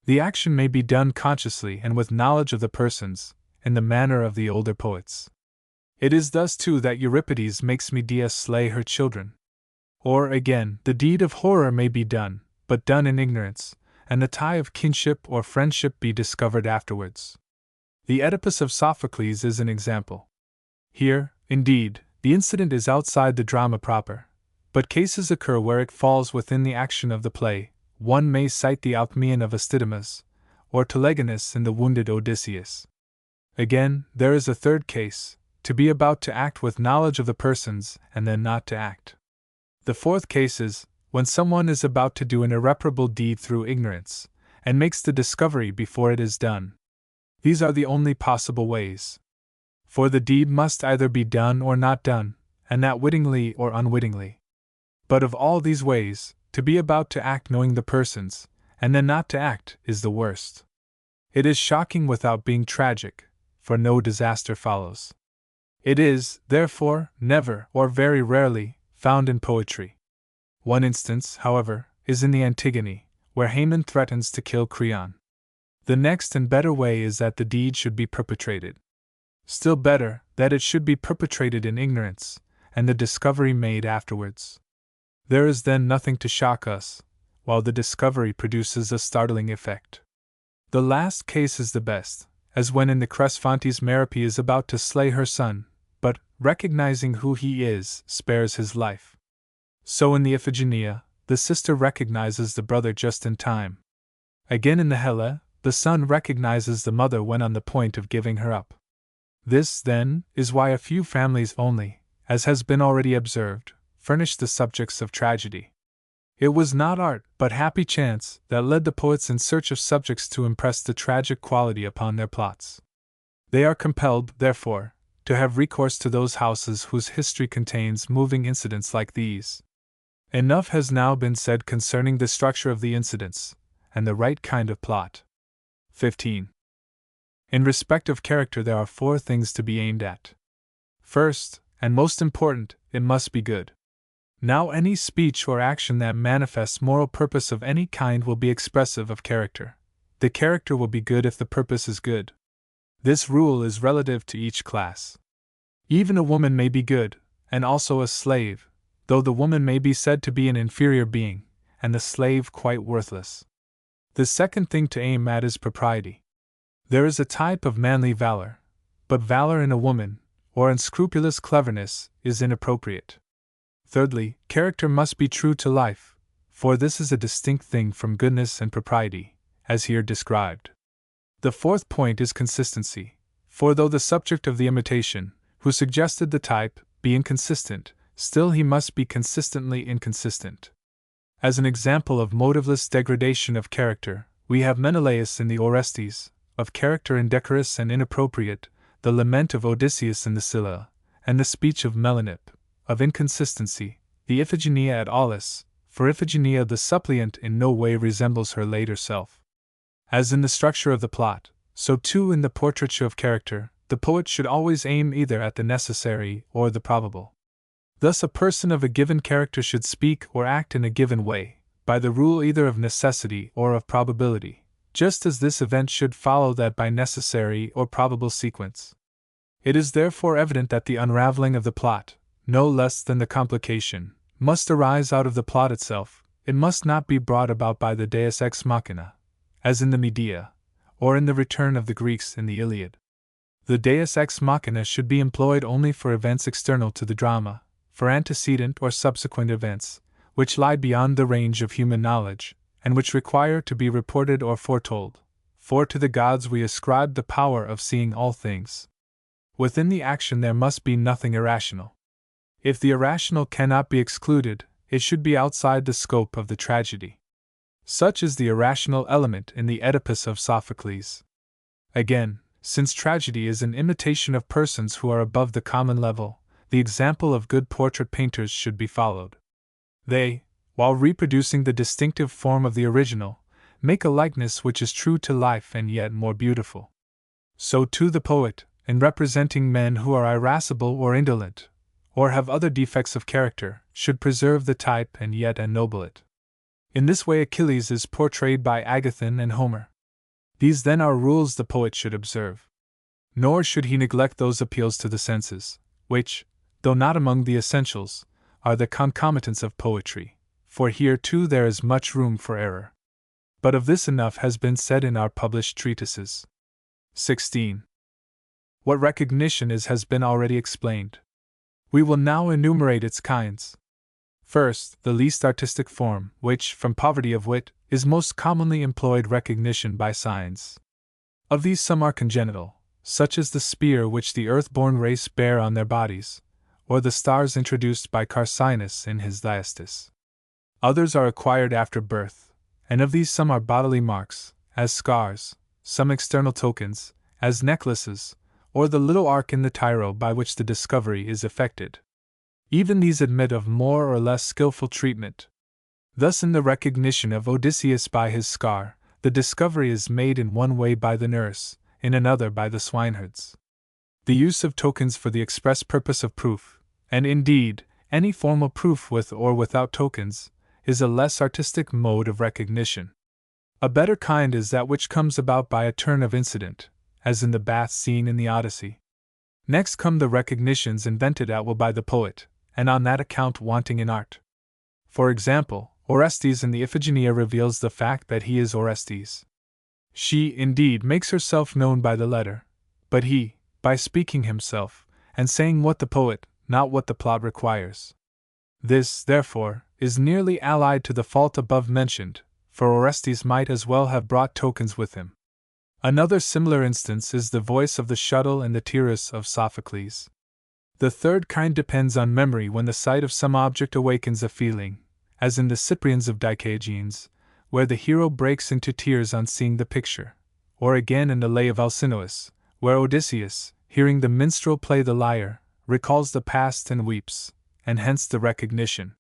The action may be done consciously and with knowledge of the persons, in the manner of the older poets. It is thus too that Euripides makes Medea slay her children. Or, again, the deed of horror may be done, but done in ignorance, and the tie of kinship or friendship be discovered afterwards. The Oedipus of Sophocles is an example. Here, indeed, the incident is outside the drama proper, but cases occur where it falls within the action of the play. One may cite the Alcmaeon of Astydamas, or Telegonus in the Wounded Odysseus. Again, there is a third case, to be about to act with knowledge of the persons and then not to act. The fourth case is, when someone is about to do an irreparable deed through ignorance, and makes the discovery before it is done. These are the only possible ways. For the deed must either be done or not done, and that wittingly or unwittingly. But of all these ways, to be about to act knowing the persons, and then not to act, is the worst. It is shocking without being tragic, for no disaster follows. It is, therefore, never, or very rarely, found in poetry. One instance, however, is in the Antigone, where Haman threatens to kill Creon. The next and better way is that the deed should be perpetrated. Still better, that it should be perpetrated in ignorance, and the discovery made afterwards. There is then nothing to shock us, while the discovery produces a startling effect. The last case is the best, as when in the Cresphontes Merope is about to slay her son, but, recognizing who he is, spares his life. So in the Iphigenia, the sister recognizes the brother just in time. Again in the Helle, the son recognizes the mother when on the point of giving her up. This, then, is why a few families only, as has been already observed, furnish the subjects of tragedy. It was not art, but happy chance, that led the poets in search of subjects to impress the tragic quality upon their plots. They are compelled, therefore, to have recourse to those houses whose history contains moving incidents like these. Enough has now been said concerning the structure of the incidents, and the right kind of plot. 15. In respect of character, there are 4 things to be aimed at. First, and most important, it must be good. Now, any speech or action that manifests moral purpose of any kind will be expressive of character. The character will be good if the purpose is good. This rule is relative to each class. Even a woman may be good, and also a slave, though the woman may be said to be an inferior being, and the slave quite worthless. The second thing to aim at is propriety. There is a type of manly valor, but valor in a woman, or unscrupulous cleverness, is inappropriate. Thirdly, character must be true to life, for this is a distinct thing from goodness and propriety, as here described. The fourth point is consistency, for though the subject of the imitation, who suggested the type, be inconsistent, still he must be consistently inconsistent. As an example of motiveless degradation of character, we have Menelaus in the Orestes, of character indecorous and inappropriate, the lament of Odysseus in the Scylla, and the speech of Melanippe, of inconsistency, the Iphigenia at Aulis, for Iphigenia the suppliant in no way resembles her later self. As in the structure of the plot, so too in the portraiture of character, the poet should always aim either at the necessary or the probable. Thus a person of a given character should speak or act in a given way, by the rule either of necessity or of probability, just as this event should follow that by necessary or probable sequence. It is therefore evident that the unraveling of the plot, no less than the complication, must arise out of the plot itself. It must not be brought about by the deus ex machina, as in the Medea, or in the return of the Greeks in the Iliad. The deus ex machina should be employed only for events external to the drama, for antecedent or subsequent events, which lie beyond the range of human knowledge, and which require to be reported or foretold. for to the gods we ascribe the power of seeing all things. Within the action there must be nothing irrational. If the irrational cannot be excluded, it should be outside the scope of the tragedy. Such is the irrational element in the Oedipus of Sophocles. Again, since tragedy is an imitation of persons who are above the common level, the example of good portrait painters should be followed. They, while reproducing the distinctive form of the original, make a likeness which is true to life and yet more beautiful. So too the poet, in representing men who are irascible or indolent, or have other defects of character, should preserve the type and yet ennoble it. In this way Achilles is portrayed by Agathon and Homer. These then are rules the poet should observe. Nor should he neglect those appeals to the senses, which, though not among the essentials, are the concomitants of poetry, for here too there is much room for error. But of this enough has been said in our published treatises. 16. What recognition is has been already explained. We will now enumerate its kinds. First, the least artistic form, which, from poverty of wit, is most commonly employed, recognition by signs. Of these some are congenital, such as the spear which the earth-born race bear on their bodies, or the stars introduced by Carcinus in his Thyestes. Others are acquired after birth, and of these some are bodily marks, as scars, some external tokens, as necklaces, or the little arc in the tyro by which the discovery is effected. Even these admit of more or less skillful treatment. Thus in the recognition of Odysseus by his scar, the discovery is made in one way by the nurse, in another by the swineherds. The use of tokens for the express purpose of proof, and indeed, any formal proof with or without tokens, is a less artistic mode of recognition. A better kind is that which comes about by a turn of incident, as in the bath scene in the Odyssey. Next come the recognitions invented at will by the poet, and on that account wanting in art. For example, Orestes in the Iphigenia reveals the fact that he is Orestes. She, indeed, makes herself known by the letter, but he, by speaking himself, and saying what the poet, not what the plot requires. This, therefore, is nearly allied to the fault above mentioned, for Orestes might as well have brought tokens with him. Another similar instance is the voice of the shuttle and the Tyrrhus of Sophocles. The third kind depends on memory when the sight of some object awakens a feeling, as in the Cyprians of Dicægenes, where the hero breaks into tears on seeing the picture, or again in the Lay of Alcinous, where Odysseus, hearing the minstrel play the lyre, recalls the past and weeps, and hence the recognition.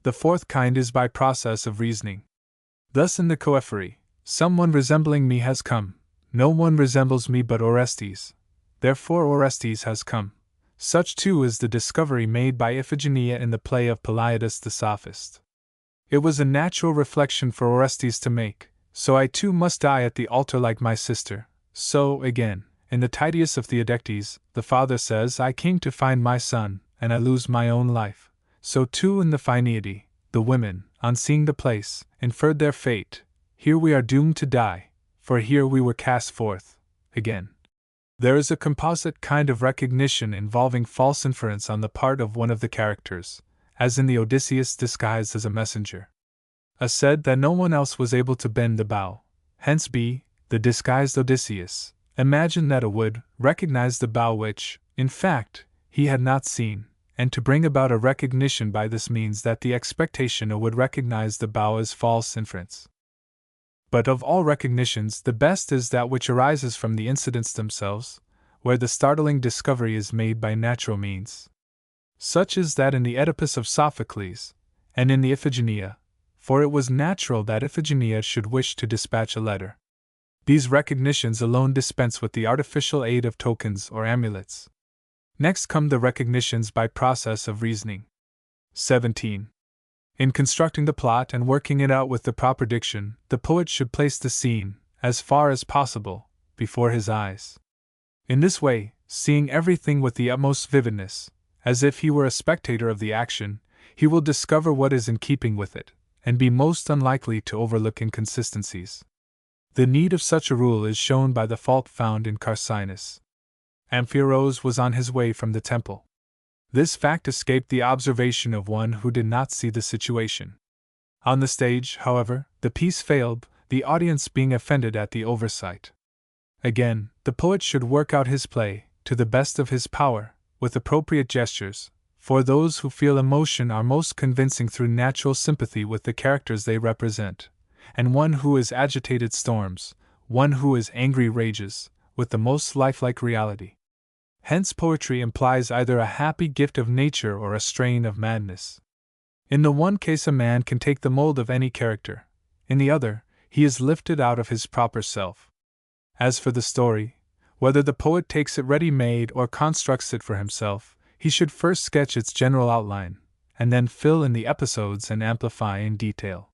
The fourth kind is by process of reasoning. Thus in the Coephae, someone resembling me has come, no one resembles me but Orestes, therefore Orestes has come. Such too is the discovery made by Iphigenia in the play of Polyidus the Sophist. It was a natural reflection for Orestes to make, so I too must die at the altar like my sister. So, again, in the Titius of Theodectes, the father says, I came to find my son, and I lose my own life. So too in the Phainaidae, the women, on seeing the place, inferred their fate. Here we are doomed to die, for here we were cast forth. Again, there is a composite kind of recognition involving false inference on the part of one of the characters, as in the Odysseus disguised as a messenger. A said that no one else was able to bend the bow, hence B, the disguised Odysseus, imagined that a would recognize the bow which, in fact, he had not seen, and to bring about a recognition by this means that the expectation a would recognize the bow is false inference. But of all recognitions the best is that which arises from the incidents themselves, where the startling discovery is made by natural means. Such is that in the Oedipus of Sophocles, and in the Iphigenia, for it was natural that Iphigenia should wish to dispatch a letter. These recognitions alone dispense with the artificial aid of tokens or amulets. Next come the recognitions by process of reasoning. 17. In constructing the plot and working it out with the proper diction, the poet should place the scene, as far as possible, before his eyes. In this way, seeing everything with the utmost vividness, as if he were a spectator of the action, he will discover what is in keeping with it, and be most unlikely to overlook inconsistencies. The need of such a rule is shown by the fault found in Carcinus. Amphiaraus was on his way from the temple. This fact escaped the observation of one who did not see the situation. On the stage, however, the piece failed, the audience being offended at the oversight. Again, the poet should work out his play, to the best of his power, with appropriate gestures, for those who feel emotion are most convincing through natural sympathy with the characters they represent, and one who is agitated storms, one who is angry rages, with the most lifelike reality. Hence poetry implies either a happy gift of nature or a strain of madness. In the one case a man can take the mold of any character, in the other, he is lifted out of his proper self. As for the story, whether the poet takes it ready-made or constructs it for himself, he should first sketch its general outline, and then fill in the episodes and amplify in detail.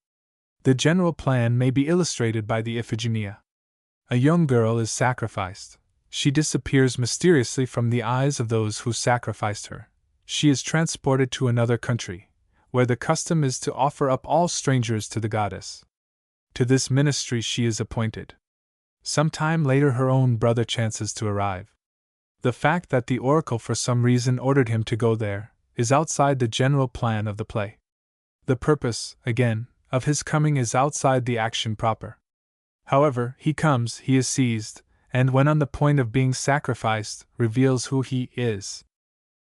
The general plan may be illustrated by the Iphigenia. A young girl is sacrificed. She disappears mysteriously from the eyes of those who sacrificed her. She is transported to another country, where the custom is to offer up all strangers to the goddess. To this ministry she is appointed. Some time later her own brother chances to arrive. The fact that the oracle for some reason ordered him to go there is outside the general plan of the play. The purpose, again, of his coming is outside the action proper. However, he comes, he is seized, and when on the point of being sacrificed, reveals who he is.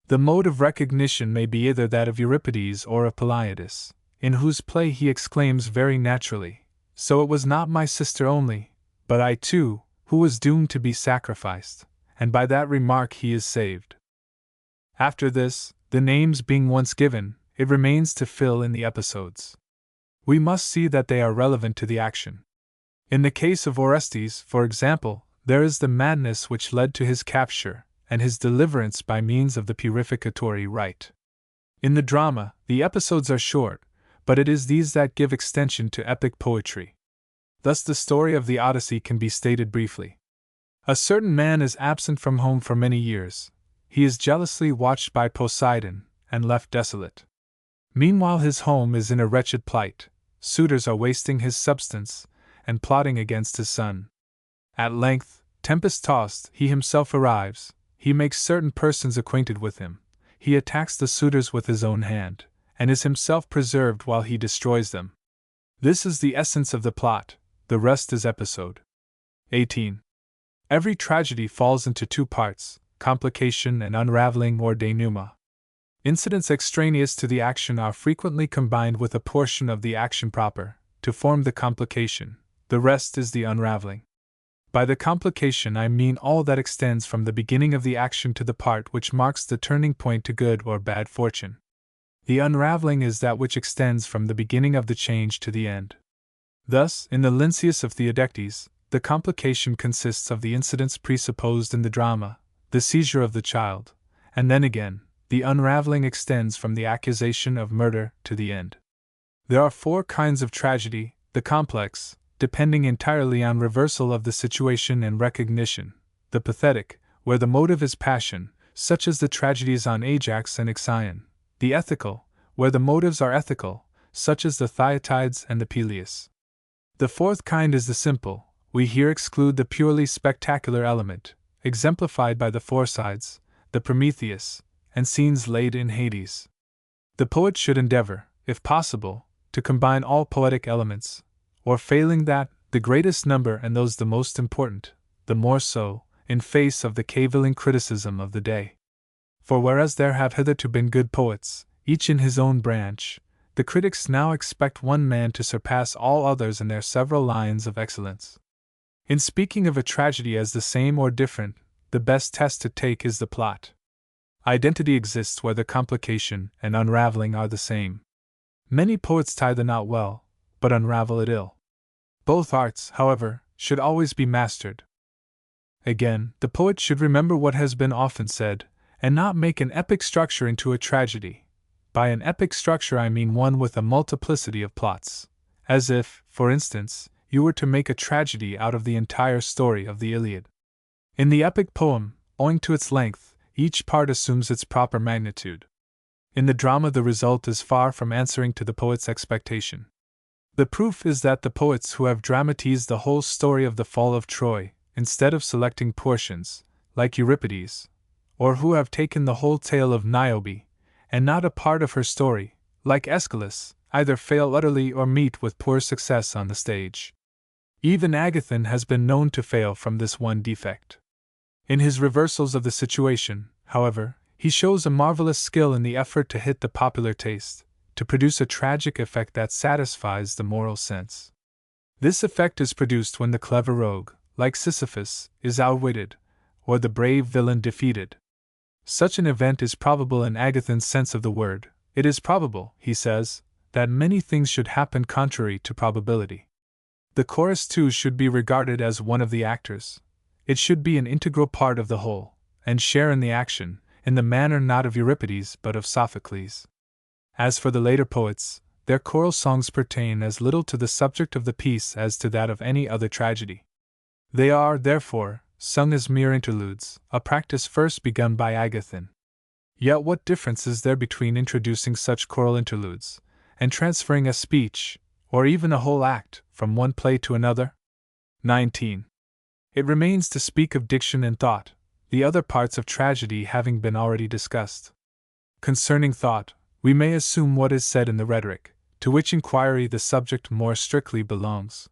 The mode of recognition may be either that of Euripides or of Polyidus, in whose play he exclaims very naturally, "So it was not my sister only, but I too, who was doomed to be sacrificed," and by that remark he is saved. After this, the names being once given, it remains to fill in the episodes. We must see that they are relevant to the action. In the case of Orestes, for example, there is the madness which led to his capture, and his deliverance by means of the purificatory rite. In the drama, the episodes are short, but it is these that give extension to epic poetry. Thus the story of the Odyssey can be stated briefly. A certain man is absent from home for many years. He is jealously watched by Poseidon, and left desolate. Meanwhile his home is in a wretched plight. Suitors are wasting his substance, and plotting against his son. At length, tempest-tossed, he himself arrives. He makes certain persons acquainted with him. He attacks the suitors with his own hand, and is himself preserved while he destroys them. This is the essence of the plot, the rest is episode. 18. Every tragedy falls into two parts, complication and unraveling or denouement. Incidents extraneous to the action are frequently combined with a portion of the action proper, to form the complication. The rest is the unraveling. By the complication I mean all that extends from the beginning of the action to the part which marks the turning point to good or bad fortune. The unraveling is that which extends from the beginning of the change to the end. Thus, in the Lynceus of Theodectes, the complication consists of the incidents presupposed in the drama, the seizure of the child, and then again, the unraveling extends from the accusation of murder to the end. There are four kinds of tragedy: the complex, depending entirely on reversal of the situation and recognition; the pathetic, where the motive is passion, such as the tragedies on Ajax and Ixion; the ethical, where the motives are ethical, such as the Thyatides and the Peleus. The fourth kind is the simple. We here exclude the purely spectacular element, exemplified by the Phorcides, the Prometheus, and scenes laid in Hades. The poet should endeavor, if possible, to combine all poetic elements, or failing that, the greatest number and those the most important, the more so, in face of the cavilling criticism of the day. For whereas there have hitherto been good poets, each in his own branch, the critics now expect one man to surpass all others in their several lines of excellence. In speaking of a tragedy as the same or different, the best test to take is the plot. Identity exists where the complication and unraveling are the same. Many poets tie the knot well, but unravel it ill. Both arts, however, should always be mastered. Again, the poet should remember what has been often said, and not make an epic structure into a tragedy. By an epic structure I mean one with a multiplicity of plots, as if, for instance, you were to make a tragedy out of the entire story of the Iliad. In the epic poem, owing to its length, each part assumes its proper magnitude. In the drama the result is far from answering to the poet's expectation. The proof is that the poets who have dramatized the whole story of the fall of Troy, instead of selecting portions, like Euripides, or who have taken the whole tale of Niobe, and not a part of her story, like Aeschylus, either fail utterly or meet with poor success on the stage. Even Agathon has been known to fail from this one defect. In his reversals of the situation, however, he shows a marvelous skill in the effort to hit the popular taste, to produce a tragic effect that satisfies the moral sense. This effect is produced when the clever rogue, like Sisyphus, is outwitted, or the brave villain defeated. Such an event is probable in Agathon's sense of the word. It is probable, he says, that many things should happen contrary to probability. The chorus too should be regarded as one of the actors. It should be an integral part of the whole, and share in the action, in the manner not of Euripides but of Sophocles. As for the later poets, their choral songs pertain as little to the subject of the piece as to that of any other tragedy. They are, therefore, sung as mere interludes, a practice first begun by Agathon. Yet what difference is there between introducing such choral interludes, and transferring a speech, or even a whole act, from one play to another? 19. It remains to speak of diction and thought, the other parts of tragedy having been already discussed. Concerning thought, we may assume what is said in the rhetoric, to which inquiry the subject more strictly belongs.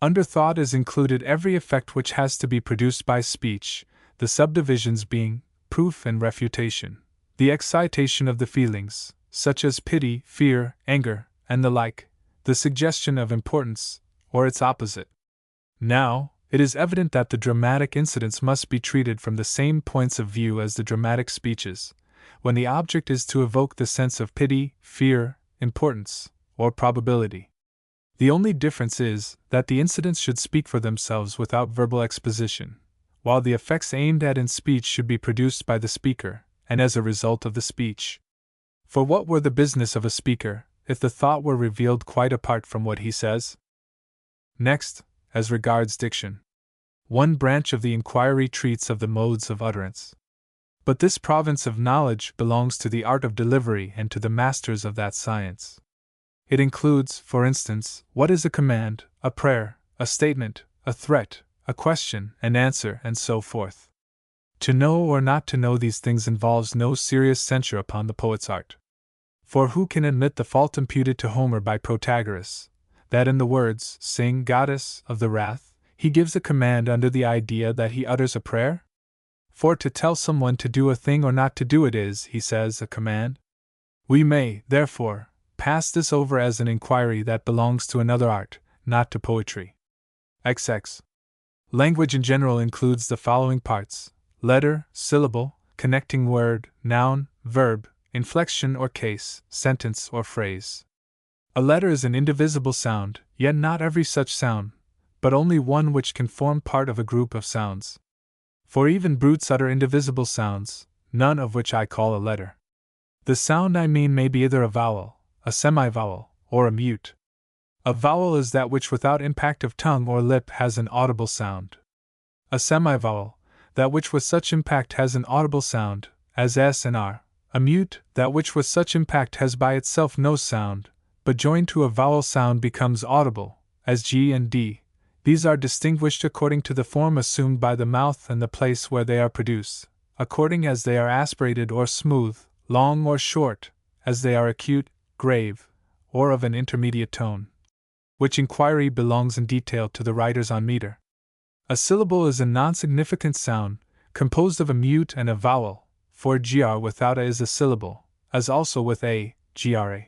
Under thought is included every effect which has to be produced by speech, the subdivisions being proof and refutation, the excitation of the feelings, such as pity, fear, anger, and the like, the suggestion of importance, or its opposite. Now, it is evident that the dramatic incidents must be treated from the same points of view as the dramatic speeches, when the object is to evoke the sense of pity, fear, importance, or probability. The only difference is that the incidents should speak for themselves without verbal exposition, while the effects aimed at in speech should be produced by the speaker, and as a result of the speech. For what were the business of a speaker, if the thought were revealed quite apart from what he says? Next, as regards diction. One branch of the inquiry treats of the modes of utterance. But this province of knowledge belongs to the art of delivery and to the masters of that science. It includes, for instance, what is a command, a prayer, a statement, a threat, a question, an answer, and so forth. To know or not to know these things involves no serious censure upon the poet's art. For who can admit the fault imputed to Homer by Protagoras, that in the words, "Sing, goddess of the wrath," he gives a command under the idea that he utters a prayer? For to tell someone to do a thing or not to do it is, he says, a command. We may, therefore, pass this over as an inquiry that belongs to another art, not to poetry. XX. Language in general includes the following parts: letter, syllable, connecting word, noun, verb, inflection or case, sentence or phrase. A letter is an indivisible sound, yet not every such sound, but only one which can form part of a group of sounds. For even brutes utter indivisible sounds, none of which I call a letter. The sound I mean may be either a vowel, a semivowel, or a mute. A vowel is that which without impact of tongue or lip has an audible sound. A semivowel, that which with such impact has an audible sound, as S and R. A mute, that which with such impact has by itself no sound, but joined to a vowel sound becomes audible, as G and D. These are distinguished according to the form assumed by the mouth and the place where they are produced, according as they are aspirated or smooth, long or short, as they are acute, grave, or of an intermediate tone. Which inquiry belongs in detail to the writers on meter. A syllable is a non-significant sound, composed of a mute and a vowel, for gr without a is a syllable, as also with a, gra.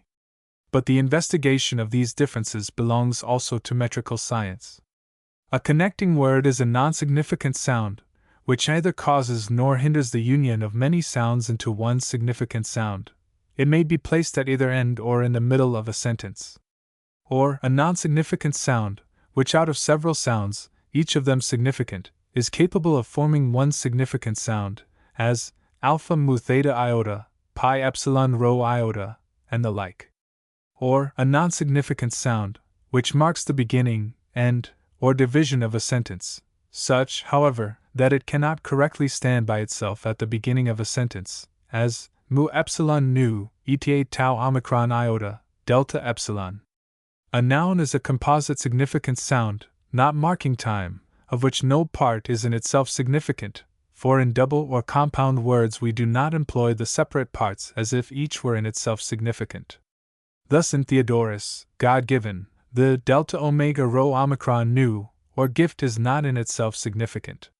But the investigation of these differences belongs also to metrical science. A connecting word is a non-significant sound, which neither causes nor hinders the union of many sounds into one significant sound. It may be placed at either end or in the middle of a sentence. Or a non-significant sound, which out of several sounds, each of them significant, is capable of forming one significant sound, as alpha mu theta iota, pi epsilon rho iota, and the like. Or a non-significant sound, which marks the beginning, end, or division of a sentence, such, however, that it cannot correctly stand by itself at the beginning of a sentence, as mu epsilon nu, eta tau omicron iota, delta epsilon. A noun is a composite significant sound, not marking time, of which no part is in itself significant, for in double or compound words we do not employ the separate parts as if each were in itself significant. Thus in Theodorus, God-given, the delta omega rho omicron nu, or gift is not in itself significant.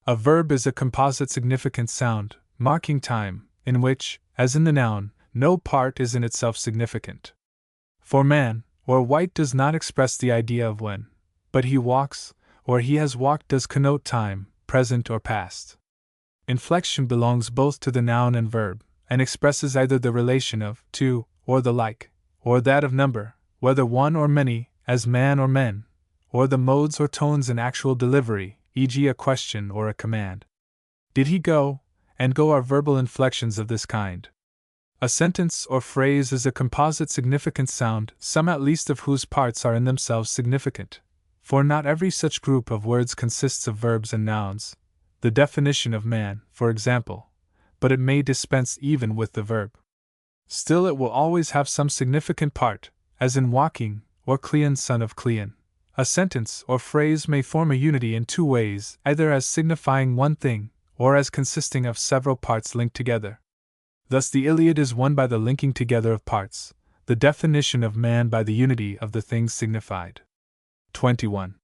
A verb is a composite significant sound, marking time, in which, as in the noun, no part is in itself significant. For man, or white does not express the idea of when, but he walks, or he has walked does connote time, present or past. Inflection belongs both to the noun and verb, and expresses either the relation of to, or the like, or that of number, whether one or many, as man or men, or the modes or tones in actual delivery, e.g., a question or a command. Did he go, and go are verbal inflections of this kind. A sentence or phrase is a composite significant sound, some at least of whose parts are in themselves significant, for not every such group of words consists of verbs and nouns, the definition of man, for example, but it may dispense even with the verb. Still it will always have some significant part, as in walking, or Cleon son of Cleon. A sentence or phrase may form a unity in two ways, either as signifying one thing, or as consisting of several parts linked together. Thus the Iliad is won by the linking together of parts, the definition of man by the unity of the things signified. 21.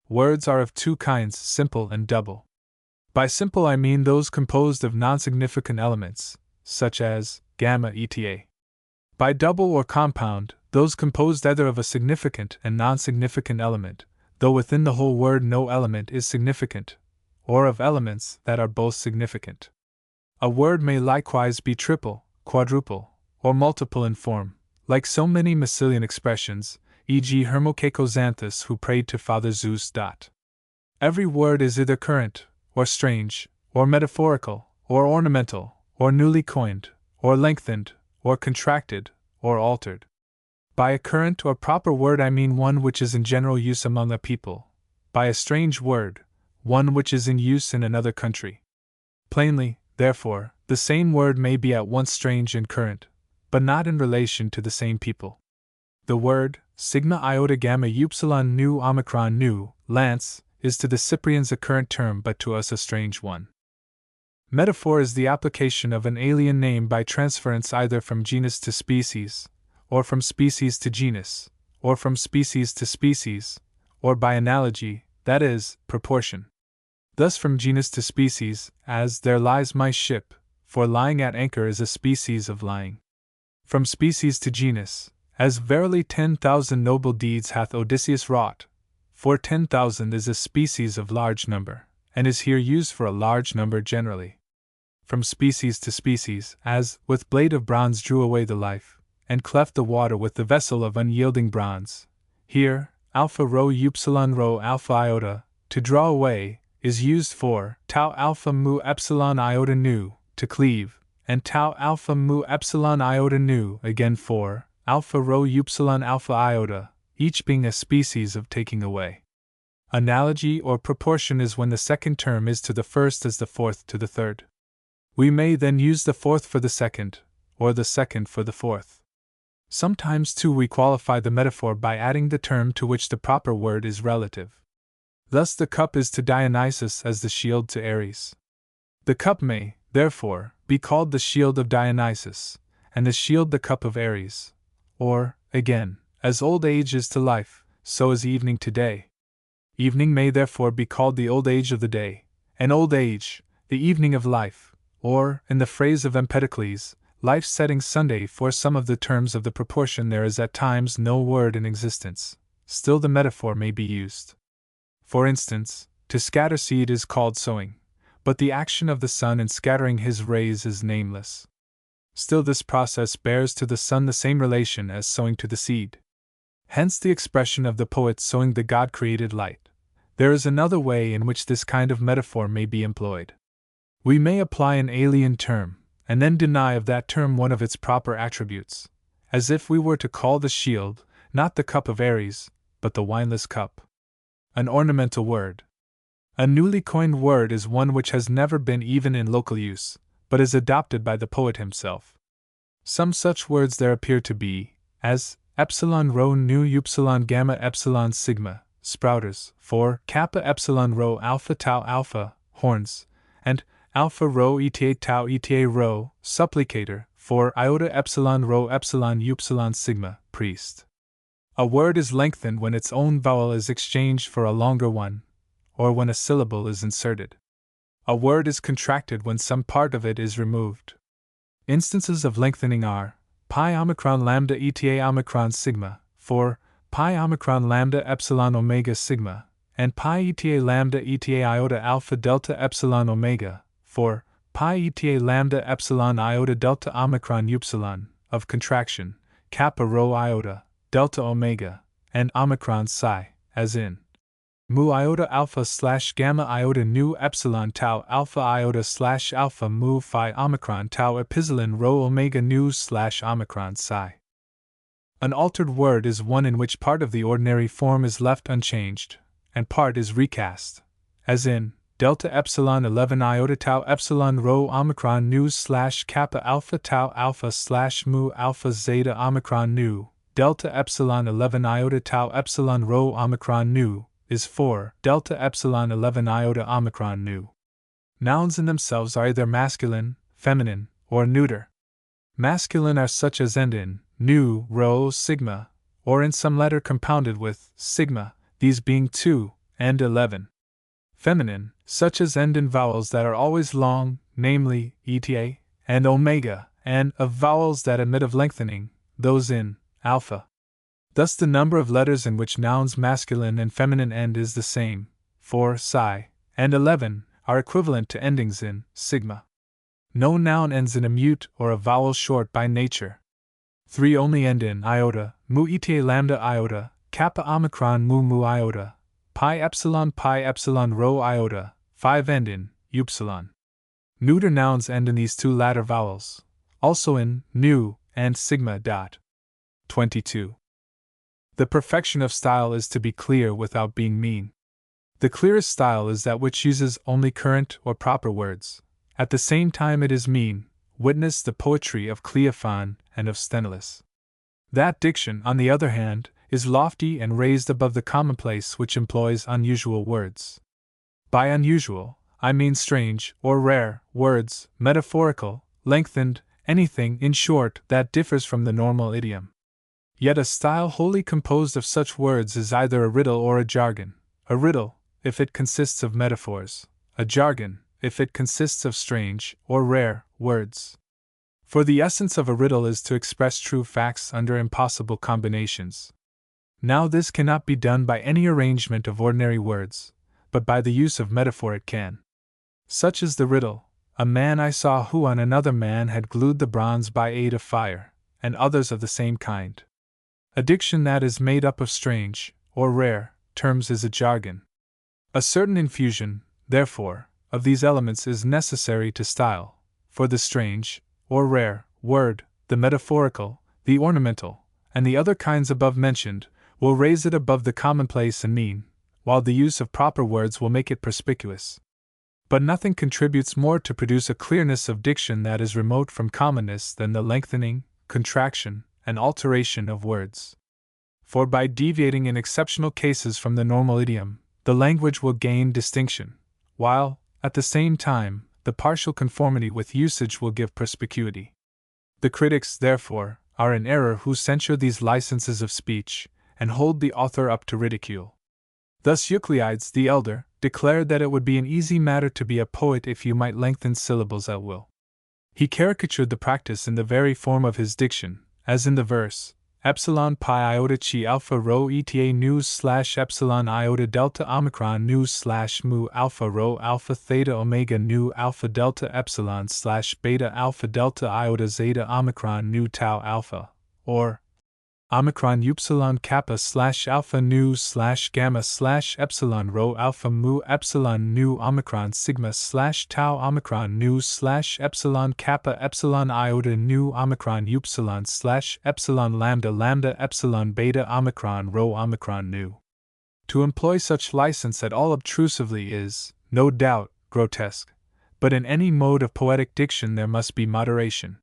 Words are of two kinds, simple and double. By simple I mean those composed of non-significant elements, such as gamma eta. By double or compound, those composed either of a significant and non-significant element, though within the whole word no element is significant, or of elements that are both significant. A word may likewise be triple, quadruple, or multiple in form, like so many Massilian expressions, e.g. Hermocaecoxanthus who prayed to Father Zeus. Every word is either current, or strange, or metaphorical, or ornamental, or newly coined, or lengthened, or contracted, or altered. By a current or proper word I mean one which is in general use among a people, by a strange word, one which is in use in another country. Plainly, therefore, the same word may be at once strange and current, but not in relation to the same people. The word, sigma iota gamma upsilon nu omicron nu, lance, is to the Cyprians a current term but to us a strange one. Metaphor is the application of an alien name by transference either from genus to species, or from species to genus, or from species to species, or by analogy, that is, proportion. Thus from genus to species, as there lies my ship, for lying at anchor is a species of lying. From species to genus, as verily 10,000 noble deeds hath Odysseus wrought, for 10,000 is a species of large number, and is here used for a large number generally. From species to species, as, with blade of bronze drew away the life, and cleft the water with the vessel of unyielding bronze. Here, alpha rho upsilon rho alpha iota, to draw away, is used for tau alpha mu epsilon iota nu, to cleave, and tau alpha mu epsilon iota nu again for alpha rho upsilon alpha iota, each being a species of taking away. Analogy or proportion is when the second term is to the first as the fourth to the third. We may then use the fourth for the second, or the second for the fourth. Sometimes too we qualify the metaphor by adding the term to which the proper word is relative. Thus the cup is to Dionysus as the shield to Ares. The cup may, therefore, be called the shield of Dionysus, and the shield the cup of Ares. Or, again, as old age is to life, so is evening to day. Evening may therefore be called the old age of the day, and old age, the evening of life, or, in the phrase of Empedocles, life's setting Sunday. For some of the terms of the proportion there is at times no word in existence, still the metaphor may be used. For instance, to scatter seed is called sowing, but the action of the sun in scattering his rays is nameless. Still this process bears to the sun the same relation as sowing to the seed. Hence the expression of the poet sowing the God-created light. There is another way in which this kind of metaphor may be employed. We may apply an alien term, and then deny of that term one of its proper attributes, as if we were to call the shield, not the cup of Ares, but the wineless cup. An ornamental word. A newly coined word is one which has never been even in local use, but is adopted by the poet himself. Some such words there appear to be, as epsilon rho nu upsilon gamma epsilon sigma, sprouters, for kappa epsilon rho alpha tau alpha, horns, and alpha rho eta tau eta rho, supplicator, for iota epsilon rho epsilon upsilon sigma, priest. A word is lengthened when its own vowel is exchanged for a longer one, or when a syllable is inserted. A word is contracted when some part of it is removed. Instances of lengthening are pi omicron lambda eta omicron sigma, for pi omicron lambda epsilon omega sigma, and pi eta lambda eta iota alpha delta epsilon omega, for pi eta lambda epsilon iota delta omicron upsilon, of contraction, kappa rho iota, delta omega, and omicron psi, as in mu iota alpha slash gamma iota nu epsilon tau alpha iota slash alpha mu phi omicron tau epsilon rho omega nu slash omicron psi. An altered word is one in which part of the ordinary form is left unchanged, and part is recast, as in delta epsilon 11 iota tau epsilon rho omicron nu slash kappa alpha tau alpha slash mu alpha zeta omicron nu, delta epsilon 11 iota tau epsilon rho omicron nu, is for delta epsilon 11 iota omicron nu. Nouns in themselves are either masculine, feminine, or neuter. Masculine are such as end in nu, rho, sigma, or in some letter compounded with sigma, these being 2 and 11. Feminine, such as end in vowels that are always long, namely eta and omega, and of vowels that admit of lengthening, those in alpha. Thus the number of letters in which nouns masculine and feminine end is the same, 4 psi, and 11 are equivalent to endings in sigma. No noun ends in a mute or a vowel short by nature. 3 only end in iota, mu eta lambda iota, kappa omicron mu iota, pi epsilon rho iota, 5 end in upsilon. Neuter nouns end in these two latter vowels, also in nu and sigma. 22. The perfection of style is to be clear without being mean. The clearest style is that which uses only current or proper words. At the same time it is mean, witness the poetry of Cleophon and of Sthenelus. That diction, on the other hand, is lofty and raised above the commonplace which employs unusual words. By unusual, I mean strange or rare words, metaphorical, lengthened, anything, in short, that differs from the normal idiom. Yet a style wholly composed of such words is either a riddle or a jargon. A riddle, if it consists of metaphors; a jargon, if it consists of strange or rare words. For the essence of a riddle is to express true facts under impossible combinations. Now this cannot be done by any arrangement of ordinary words, but by the use of metaphor it can. Such is the riddle: a man I saw who on another man had glued the bronze by aid of fire, and others of the same kind. A diction that is made up of strange, or rare, terms is a jargon. A certain infusion, therefore, of these elements is necessary to style, for the strange, or rare, word, the metaphorical, the ornamental, and the other kinds above mentioned, will raise it above the commonplace and mean, while the use of proper words will make it perspicuous. But nothing contributes more to produce a clearness of diction that is remote from commonness than the lengthening, contraction, and alteration of words. For by deviating in exceptional cases from the normal idiom, the language will gain distinction, while, at the same time, the partial conformity with usage will give perspicuity. The critics, therefore, are in error who censure these licenses of speech, and hold the author up to ridicule. Thus Euclides the elder declared that it would be an easy matter to be a poet if you might lengthen syllables at will. He caricatured the practice in the very form of his diction, as in the verse, epsilon pi iota chi alpha rho eta nu slash epsilon iota delta omicron nu slash mu alpha rho alpha theta omega nu alpha delta epsilon slash beta alpha delta iota zeta omicron nu tau alpha, or omicron upsilon kappa slash alpha nu slash gamma slash epsilon rho alpha mu epsilon nu omicron sigma slash tau omicron nu slash epsilon kappa epsilon iota nu omicron upsilon slash epsilon lambda lambda epsilon beta omicron rho omicron nu. To employ such license at all obtrusively is, no doubt, grotesque, but in any mode of poetic diction there must be moderation.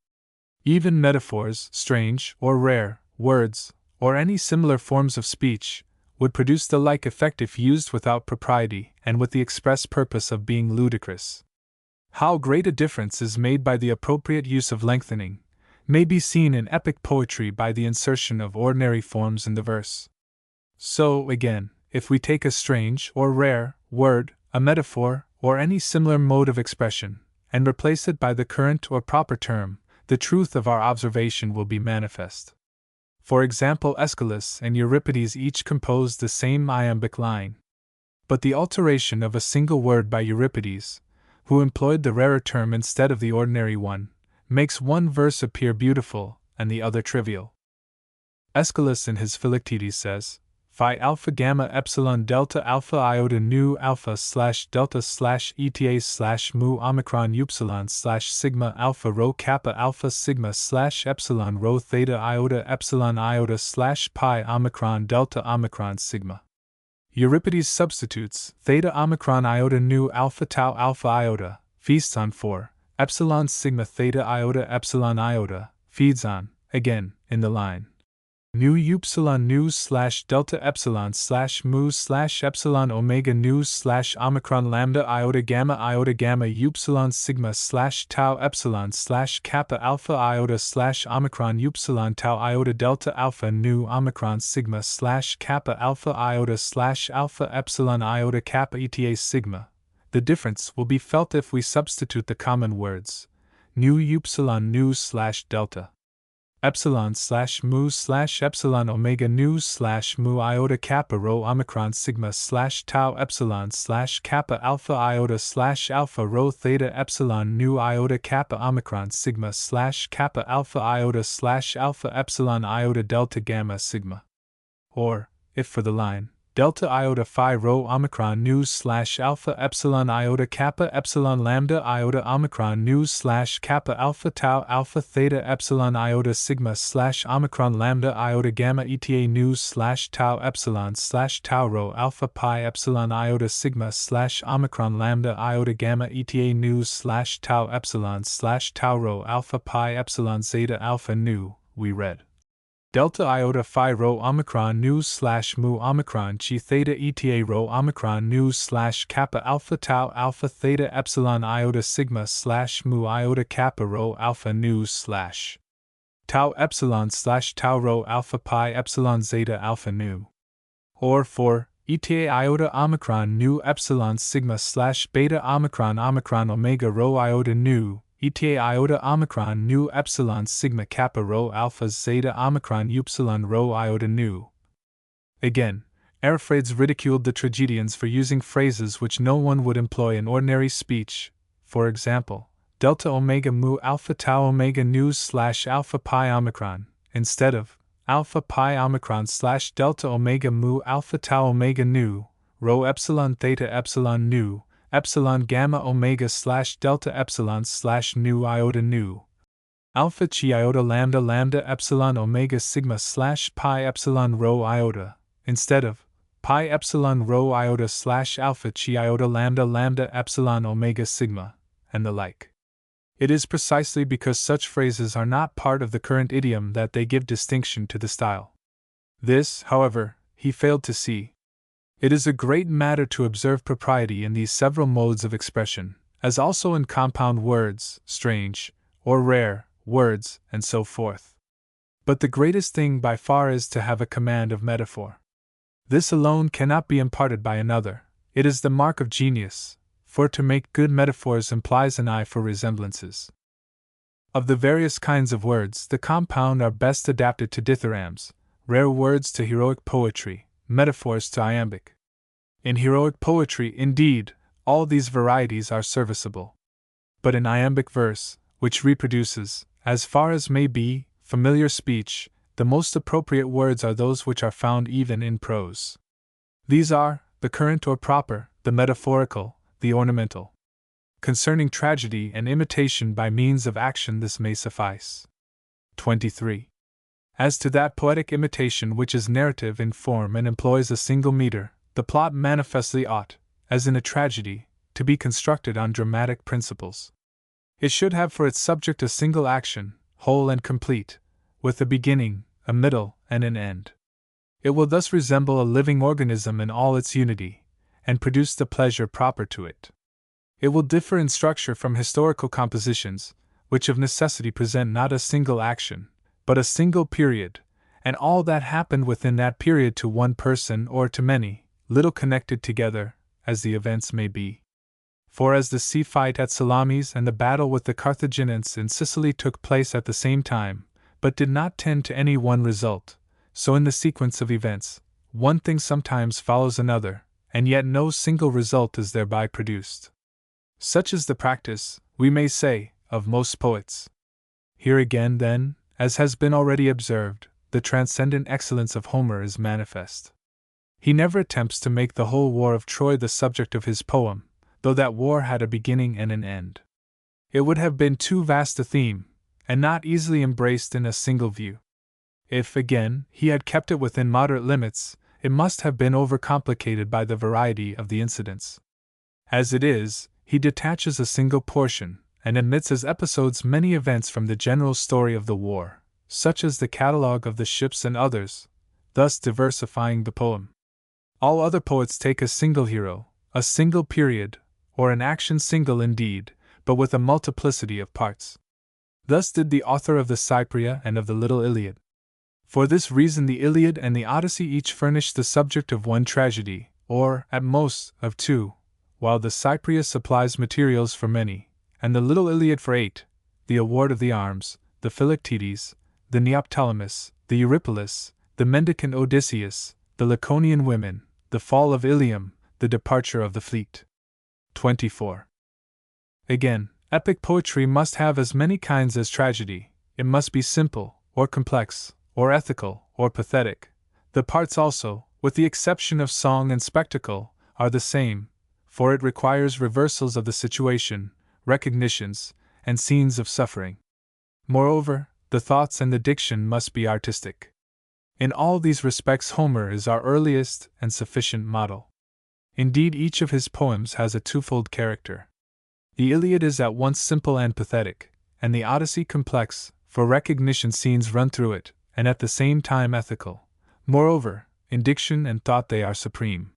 Even metaphors, strange or rare words, or any similar forms of speech, would produce the like effect if used without propriety and with the express purpose of being ludicrous. How great a difference is made by the appropriate use of lengthening, may be seen in epic poetry by the insertion of ordinary forms in the verse. So, again, if we take a strange or rare word, a metaphor, or any similar mode of expression, and replace it by the current or proper term, the truth of our observation will be manifest. For example, Aeschylus and Euripides each composed the same iambic line. But the alteration of a single word by Euripides, who employed the rarer term instead of the ordinary one, makes one verse appear beautiful and the other trivial. Aeschylus in his Philoctetes says, Phi alpha gamma epsilon delta alpha iota nu alpha slash delta slash eta slash mu omicron upsilon slash sigma alpha rho kappa alpha sigma slash epsilon rho theta iota slash pi omicron delta omicron sigma. Euripides substitutes theta omicron iota nu alpha tau alpha iota, feasts on 4, epsilon sigma theta iota, feeds on, again, in the line. Nu upsilon nu slash delta epsilon slash mu slash epsilon omega nu slash omicron lambda iota gamma upsilon sigma slash tau epsilon slash kappa alpha iota slash omicron upsilon tau iota delta alpha nu omicron sigma slash kappa alpha iota slash alpha epsilon iota kappa eta sigma. The difference will be felt if we substitute the common words nu upsilon nu slash delta epsilon slash mu slash epsilon omega nu slash mu iota kappa rho omicron sigma slash tau epsilon slash kappa alpha iota slash alpha rho theta epsilon nu iota kappa omicron sigma slash kappa alpha iota slash alpha epsilon iota delta gamma sigma. Or, if for the line, delta iota phi rho omicron nu slash alpha epsilon iota kappa epsilon lambda iota omicron nu slash kappa alpha tau alpha theta epsilon iota sigma slash omicron lambda iota gamma eta nu slash tau epsilon slash tau rho alpha pi epsilon iota sigma slash omicron lambda iota gamma eta nu slash tau epsilon slash tau rho alpha pi epsilon zeta alpha nu, we read. Delta iota phi rho omicron nu slash mu omicron chi theta eta rho omicron nu slash kappa alpha tau alpha theta epsilon iota sigma slash mu iota kappa rho alpha nu slash tau epsilon slash tau rho alpha pi epsilon zeta alpha nu. Or for eta iota omicron nu epsilon sigma slash beta omicron omega rho iota nu, eta iota omicron nu epsilon sigma kappa rho alpha zeta omicron upsilon rho iota nu. Again, Ariphrades ridiculed the tragedians for using phrases which no one would employ in ordinary speech, for example, delta omega mu alpha tau omega nu slash alpha pi omicron, instead of alpha pi omicron slash delta omega mu alpha tau omega nu, rho epsilon theta epsilon nu, epsilon gamma omega slash delta epsilon slash nu iota nu, alpha chi iota lambda epsilon omega sigma slash pi epsilon rho iota, instead of pi epsilon rho iota slash alpha chi iota lambda epsilon omega sigma, and the like. It is precisely because such phrases are not part of the current idiom that they give distinction to the style. This, however, he failed to see. It is a great matter to observe propriety in these several modes of expression, as also in compound words, strange, or rare, words, and so forth. But the greatest thing by far is to have a command of metaphor. This alone cannot be imparted by another, it is the mark of genius, for to make good metaphors implies an eye for resemblances. Of the various kinds of words, the compound are best adapted to dithyrambs, rare words to heroic poetry, metaphors to iambic. In heroic poetry, indeed, all these varieties are serviceable. But in iambic verse, which reproduces, as far as may be, familiar speech, the most appropriate words are those which are found even in prose. These are the current or proper, the metaphorical, the ornamental. Concerning tragedy and imitation by means of action, this may suffice. 23. As to that poetic imitation which is narrative in form and employs a single meter, the plot manifestly ought, as in a tragedy, to be constructed on dramatic principles. It should have for its subject a single action, whole and complete, with a beginning, a middle, and an end. It will thus resemble a living organism in all its unity, and produce the pleasure proper to it. It will differ in structure from historical compositions, which of necessity present not a single action, but a single period, and all that happened within that period to one person or to many, little connected together, as the events may be. For as the sea fight at Salamis and the battle with the Carthaginians in Sicily took place at the same time, but did not tend to any one result, so in the sequence of events, one thing sometimes follows another, and yet no single result is thereby produced. Such is the practice, we may say, of most poets. Here again, then, as has been already observed, the transcendent excellence of Homer is manifest. He never attempts to make the whole war of Troy the subject of his poem, though that war had a beginning and an end. It would have been too vast a theme, and not easily embraced in a single view. If, again, he had kept it within moderate limits, it must have been overcomplicated by the variety of the incidents. As it is, he detaches a single portion, and admits as episodes many events from the general story of the war, such as the catalogue of the ships and others, thus diversifying the poem. All other poets take a single hero, a single period, or an action single indeed, but with a multiplicity of parts. Thus did the author of the Cypria and of the Little Iliad. For this reason the Iliad and the Odyssey each furnish the subject of one tragedy, or, at most, of two, while the Cypria supplies materials for many, and the Little Iliad for 8, the Award of the Arms, the Philoctetes, the Neoptolemus, the Eurypylus, the mendicant Odysseus, the Laconian women, the fall of Ilium, the departure of the fleet. 24. Again, epic poetry must have as many kinds as tragedy. It must be simple, or complex, or ethical, or pathetic. The parts also, with the exception of song and spectacle, are the same, for it requires reversals of the situation, recognitions, and scenes of suffering. Moreover, the thoughts and the diction must be artistic. In all these respects Homer is our earliest and sufficient model. Indeed, each of his poems has a twofold character. The Iliad is at once simple and pathetic, and the Odyssey complex, for recognition scenes run through it, and at the same time ethical. Moreover, in diction and thought they are supreme.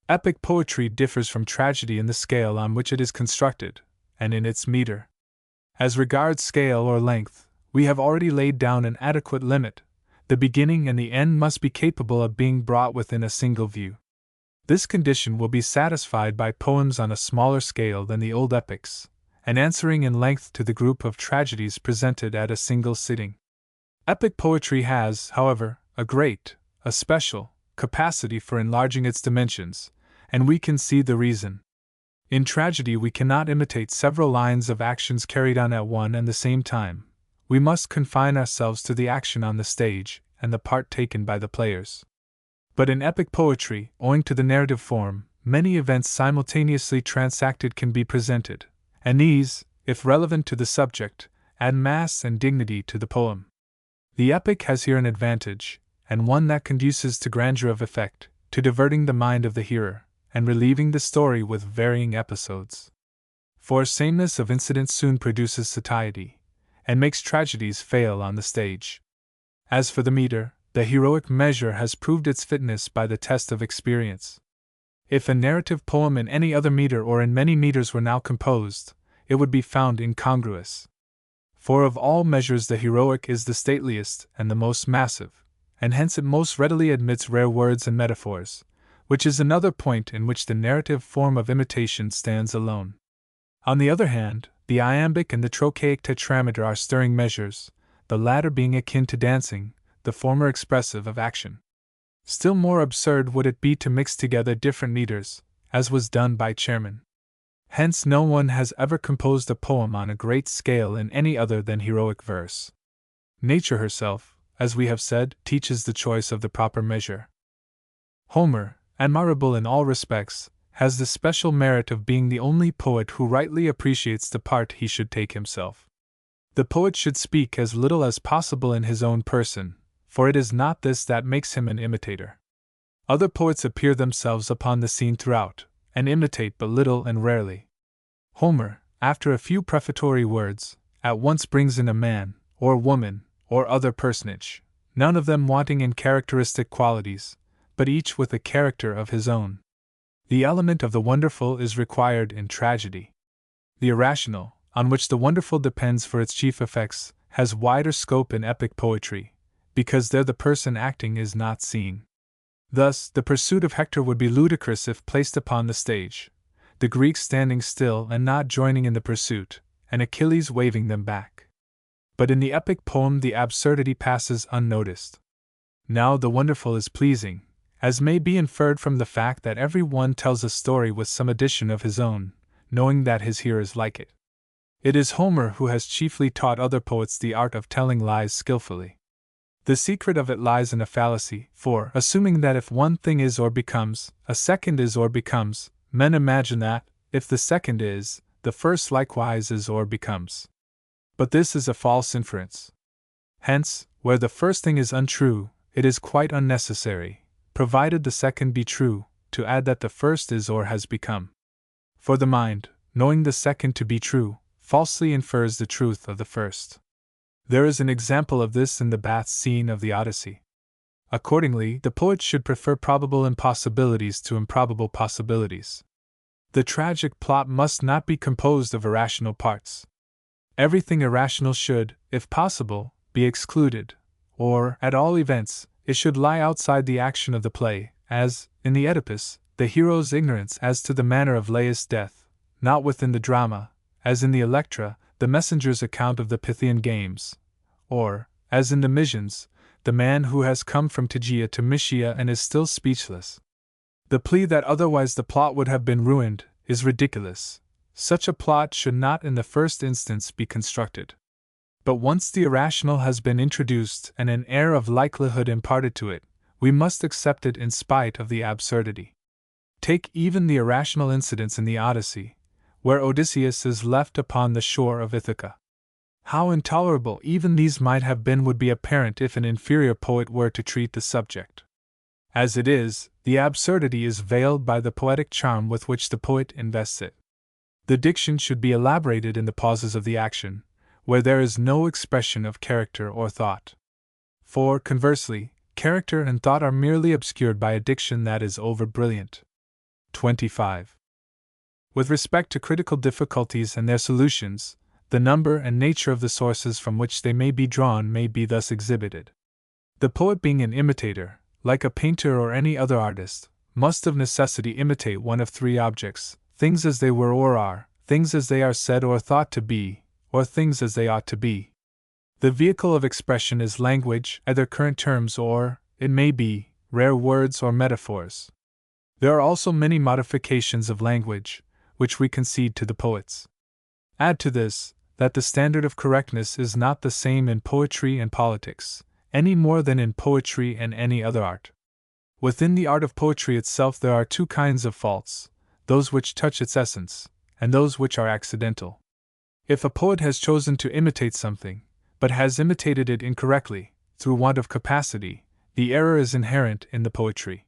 Epic poetry differs from tragedy in the scale on which it is constructed, and in its meter. As regards scale or length, we have already laid down an adequate limit. The beginning and the end must be capable of being brought within a single view. This condition will be satisfied by poems on a smaller scale than the old epics, and answering in length to the group of tragedies presented at a single sitting. Epic poetry has, however, a special, capacity for enlarging its dimensions, and we can see the reason. In tragedy we cannot imitate several lines of actions carried on at one and the same time. We must confine ourselves to the action on the stage, and the part taken by the players. But in epic poetry, owing to the narrative form, many events simultaneously transacted can be presented, and these, if relevant to the subject, add mass and dignity to the poem. The epic has here an advantage, and one that conduces to grandeur of effect, to diverting the mind of the hearer, and relieving the story with varying episodes. For sameness of incident soon produces satiety, and makes tragedies fail on the stage. As for the meter, the heroic measure has proved its fitness by the test of experience. If a narrative poem in any other meter or in many meters were now composed, it would be found incongruous. For of all measures the heroic is the stateliest and the most massive, and hence it most readily admits rare words and metaphors, which is another point in which the narrative form of imitation stands alone. On the other hand, the iambic and the trochaic tetrameter are stirring measures, the latter being akin to dancing, the former expressive of action. Still more absurd would it be to mix together different meters, as was done by Chairman. Hence no one has ever composed a poem on a great scale in any other than heroic verse. Nature herself, as we have said, teaches the choice of the proper measure. Homer, admirable in all respects, has the special merit of being the only poet who rightly appreciates the part he should take himself. The poet should speak as little as possible in his own person, for it is not this that makes him an imitator. Other poets appear themselves upon the scene throughout, and imitate but little and rarely. Homer, after a few prefatory words, at once brings in a man, or woman, or other personage, none of them wanting in characteristic qualities, but each with a character of his own. The element of the wonderful is required in tragedy. The irrational, on which the wonderful depends for its chief effects, has wider scope in epic poetry, because there the person acting is not seen. Thus, the pursuit of Hector would be ludicrous if placed upon the stage, the Greeks standing still and not joining in the pursuit, and Achilles waving them back. But in the epic poem the absurdity passes unnoticed. Now the wonderful is pleasing, as may be inferred from the fact that every one tells a story with some addition of his own, knowing that his hearers like it. It is Homer who has chiefly taught other poets the art of telling lies skillfully. The secret of it lies in a fallacy, for, assuming that if one thing is or becomes, a second is or becomes, men imagine that, if the second is, the first likewise is or becomes. But this is a false inference. Hence, where the first thing is untrue, it is quite unnecessary, provided the second be true, to add that the first is or has become. For the mind, knowing the second to be true, falsely infers the truth of the first. There is an example of this in the bath scene of the Odyssey. Accordingly, the poet should prefer probable impossibilities to improbable possibilities. The tragic plot must not be composed of irrational parts. Everything irrational should, if possible, be excluded, or, at all events, it should lie outside the action of the play, as, in the Oedipus, the hero's ignorance as to the manner of Laius' death, not within the drama, as in the Electra, the messenger's account of the Pythian games, or, as in the Mysians, the man who has come from Tegea to Mysia and is still speechless. The plea that otherwise the plot would have been ruined is ridiculous. Such a plot should not in the first instance be constructed. But once the irrational has been introduced and an air of likelihood imparted to it, we must accept it in spite of the absurdity. Take even the irrational incidents in the Odyssey, where Odysseus is left upon the shore of Ithaca. How intolerable even these might have been would be apparent if an inferior poet were to treat the subject. As it is, the absurdity is veiled by the poetic charm with which the poet invests it. The diction should be elaborated in the pauses of the action, where there is no expression of character or thought. For, conversely, character and thought are merely obscured by a diction that is over-brilliant. 25. With respect to critical difficulties and their solutions, the number and nature of the sources from which they may be drawn may be thus exhibited. The poet, being an imitator, like a painter or any other artist, must of necessity imitate one of three objects: things as they were or are, things as they are said or thought to be, or things as they ought to be. The vehicle of expression is language, either current terms or, it may be, rare words or metaphors. There are also many modifications of language, which we concede to the poets. Add to this, that the standard of correctness is not the same in poetry and politics, any more than in poetry and any other art. Within the art of poetry itself there are two kinds of faults, those which touch its essence, and those which are accidental. If a poet has chosen to imitate something, but has imitated it incorrectly, through want of capacity, the error is inherent in the poetry.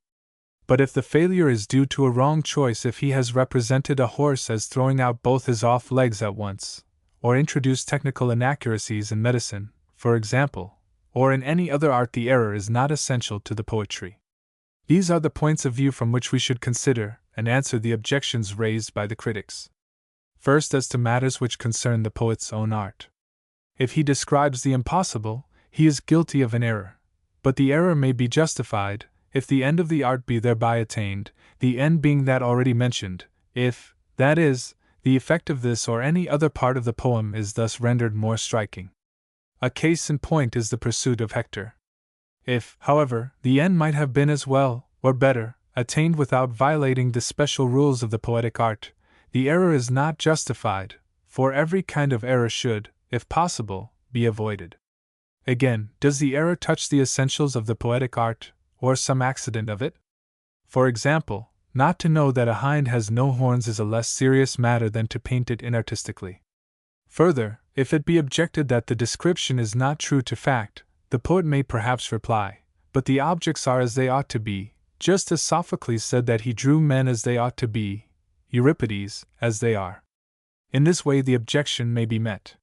But if the failure is due to a wrong choice, if he has represented a horse as throwing out both his off legs at once, or introduced technical inaccuracies in medicine, for example, or in any other art, the error is not essential to the poetry. These are the points of view from which we should consider and answer the objections raised by the critics. First, as to matters which concern the poet's own art. If he describes the impossible, he is guilty of an error, but the error may be justified if the end of the art be thereby attained, the end being that already mentioned, if, that is, the effect of this or any other part of the poem is thus rendered more striking. A case in point is the pursuit of Hector. If, however, the end might have been as well, or better, attained without violating the special rules of the poetic art, the error is not justified, for every kind of error should, if possible, be avoided. Again, does the error touch the essentials of the poetic art, or some accident of it? For example, not to know that a hind has no horns is a less serious matter than to paint it inartistically. Further, if it be objected that the description is not true to fact, the poet may perhaps reply, but the objects are as they ought to be, just as Sophocles said that he drew men as they ought to be, Euripides, as they are. In this way the objection may be met.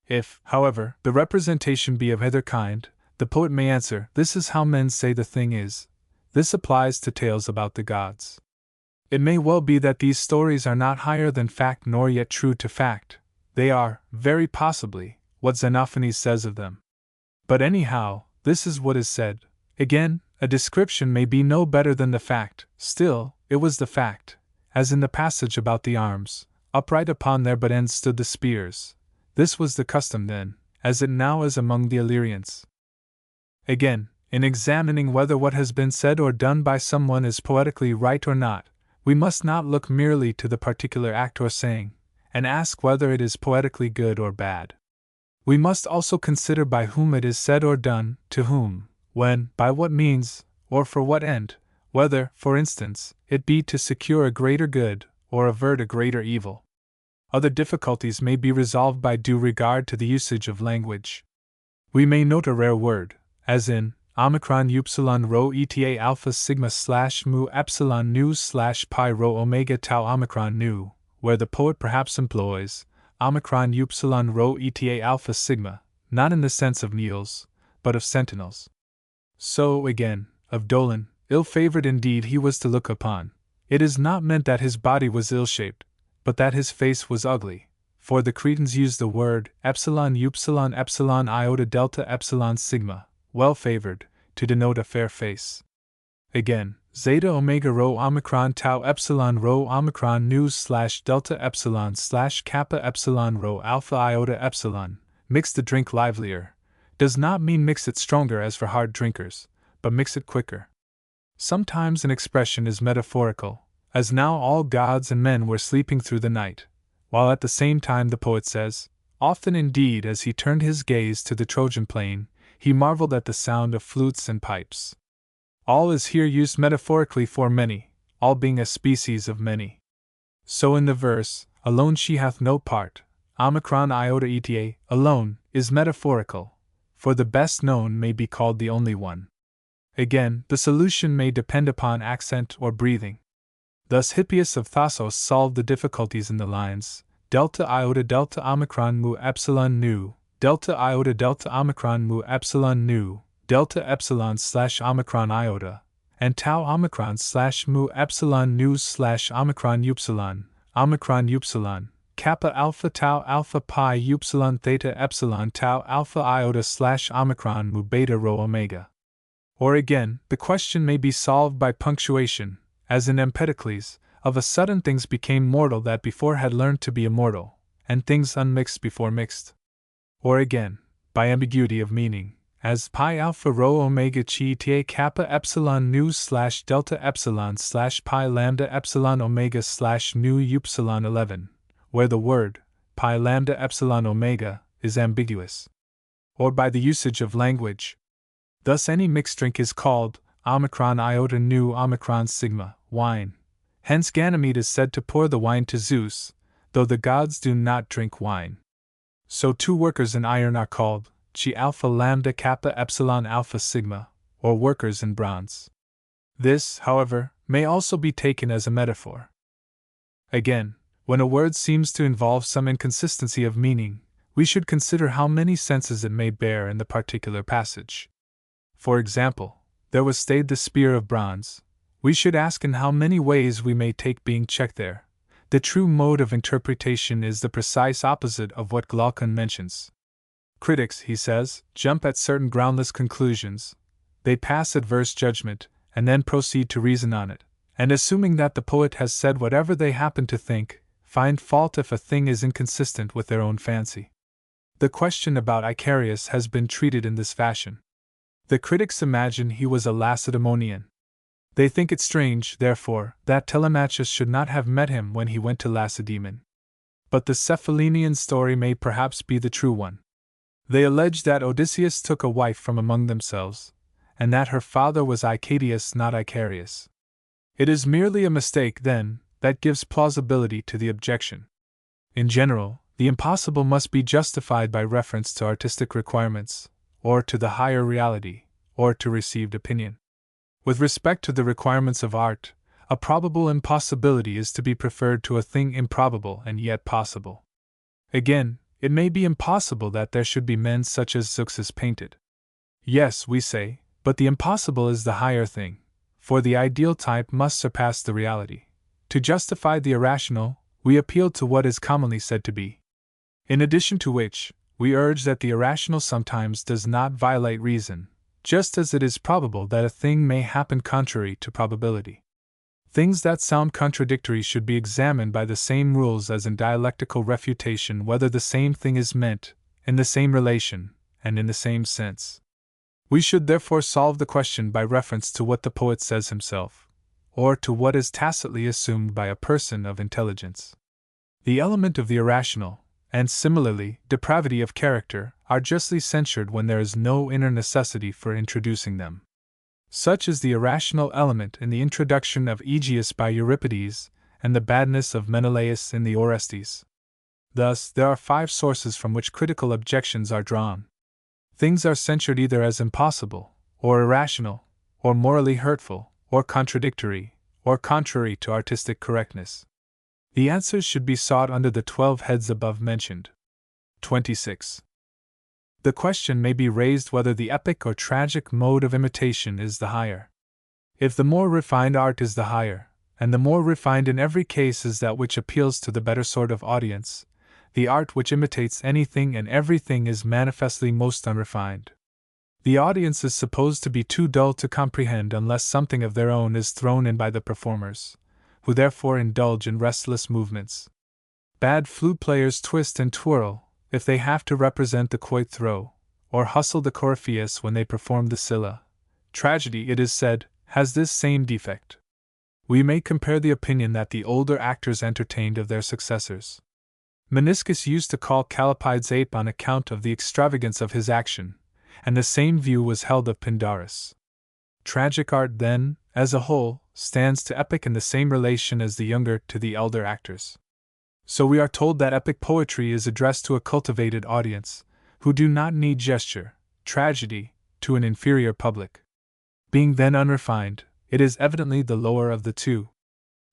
If, however, the representation be of either kind, the poet may answer, this is how men say the thing is. This applies to tales about the gods. It may well be that these stories are not higher than fact nor yet true to fact, They are, very possibly, what Xenophanes says of them. But anyhow, this is what is said. Again, a description may be no better than the fact, still, it was the fact, as in the passage about the arms, upright upon their butt ends stood the spears. This was the custom then, as it now is among the Illyrians. Again, in examining whether what has been said or done by someone is poetically right or not, we must not look merely to the particular act or saying, and ask whether it is poetically good or bad. We must also consider by whom it is said or done, to whom, when, by what means, or for what end, whether, for instance, it be to secure a greater good, or avert a greater evil. Other difficulties may be resolved by due regard to the usage of language. We may note a rare word, as in omicron upsilon rho eta alpha sigma slash mu epsilon nu slash pi rho omega tau omicron nu, where the poet perhaps employs omicron upsilon rho eta alpha sigma, not in the sense of needles, but of sentinels. So, again, of Dolan, ill-favored indeed he was to look upon. It is not meant that his body was ill-shaped, but that his face was ugly, for the Cretans used the word epsilon iota delta epsilon sigma, well-favored, to denote a fair face. Again, zeta omega rho omicron tau epsilon rho omicron nu slash delta epsilon slash kappa epsilon rho alpha iota epsilon, mix the drink livelier, does not mean mix it stronger as for hard drinkers, but mix it quicker. Sometimes an expression is metaphorical, as now all gods and men were sleeping through the night, while at the same time the poet says, often indeed as he turned his gaze to the Trojan plain, he marveled at the sound of flutes and pipes. All is here used metaphorically for many, all being a species of many. So in the verse, alone she hath no part, omicron iota eta, alone, is metaphorical, for the best known may be called the only one. Again, the solution may depend upon accent or breathing. Thus Hippias of Thasos solved the difficulties in the lines, delta delta omicron mu epsilon nu, delta omicron mu epsilon nu, delta epsilon slash omicron iota, and tau omicron slash mu epsilon nu slash omicron upsilon, kappa alpha tau alpha pi upsilon theta epsilon tau alpha iota slash omicron mu beta rho omega. Or again, the question may be solved by punctuation, as in Empedocles, of a sudden things became mortal that before had learned to be immortal, and things unmixed before mixed. Or again, by ambiguity of meaning, as pi alpha rho omega chi ta kappa epsilon nu slash delta epsilon slash pi lambda epsilon omega slash nu upsilon 11, where the word pi lambda epsilon omega is ambiguous. Or by the usage of language. Thus any mixed drink is called omicron iota nu omicron sigma, wine. Hence Ganymede is said to pour the wine to Zeus, though the gods do not drink wine. So two workers in iron are called chi alpha lambda kappa epsilon alpha sigma, or workers in bronze. This, however, may also be taken as a metaphor. Again, when a word seems to involve some inconsistency of meaning, we should consider how many senses it may bear in the particular passage. For example, there was stayed the spear of bronze. We should ask in how many ways we may take being checked there. The true mode of interpretation is the precise opposite of what Glaucon mentions. Critics, he says, jump at certain groundless conclusions. They pass adverse judgment, and then proceed to reason on it, and assuming that the poet has said whatever they happen to think, find fault if a thing is inconsistent with their own fancy. The question about Icarius has been treated in this fashion. The critics imagine he was a Lacedaemonian. They think it strange, therefore, that Telemachus should not have met him when he went to Lacedaemon. But the Cephalenian story may perhaps be the true one. They allege that Odysseus took a wife from among themselves, and that her father was Icadius, not Icarius. It is merely a mistake, then, that gives plausibility to the objection. In general, the impossible must be justified by reference to artistic requirements, or to the higher reality, or to received opinion. With respect to the requirements of art, a probable impossibility is to be preferred to a thing improbable and yet possible. Again, it may be impossible that there should be men such as Zeuxis painted. Yes, we say, but the impossible is the higher thing, for the ideal type must surpass the reality. To justify the irrational, we appeal to what is commonly said to be In addition to which, we urge that the irrational sometimes does not violate reason, just as it is probable that a thing may happen contrary to probability. Things that sound contradictory should be examined by the same rules as in dialectical refutation, whether the same thing is meant, in the same relation, and in the same sense. We should therefore solve the question by reference to what the poet says himself, or to what is tacitly assumed by a person of intelligence. The element of the irrational, and similarly, depravity of character, are justly censured when there is no inner necessity for introducing them. Such is the irrational element in the introduction of Aegeus by Euripides, and the badness of Menelaus in the Orestes. Thus, there are 5 sources from which critical objections are drawn. Things are censured either as impossible, or irrational, or morally hurtful, or contradictory, or contrary to artistic correctness. The answers should be sought under the 12 heads above mentioned. 26. The question may be raised whether the epic or tragic mode of imitation is the higher. If the more refined art is the higher, and the more refined in every case is that which appeals to the better sort of audience, the art which imitates anything and everything is manifestly most unrefined. The audience is supposed to be too dull to comprehend unless something of their own is thrown in by the performers, who therefore indulge in restless movements. Bad flute players twist and twirl, if they have to represent the quoit throw, or hustle the Coryphaeus when they perform the Scylla. Tragedy, it is said, has this same defect. We may compare the opinion that the older actors entertained of their successors. Meniscus used to call Callapydes ape on account of the extravagance of his action, and the same view was held of Pindarus. Tragic art, then, as a whole, stands to epic in the same relation as the younger to the elder actors. So we are told that epic poetry is addressed to a cultivated audience, who do not need gesture; tragedy, to an inferior public. Being then unrefined, it is evidently the lower of the two.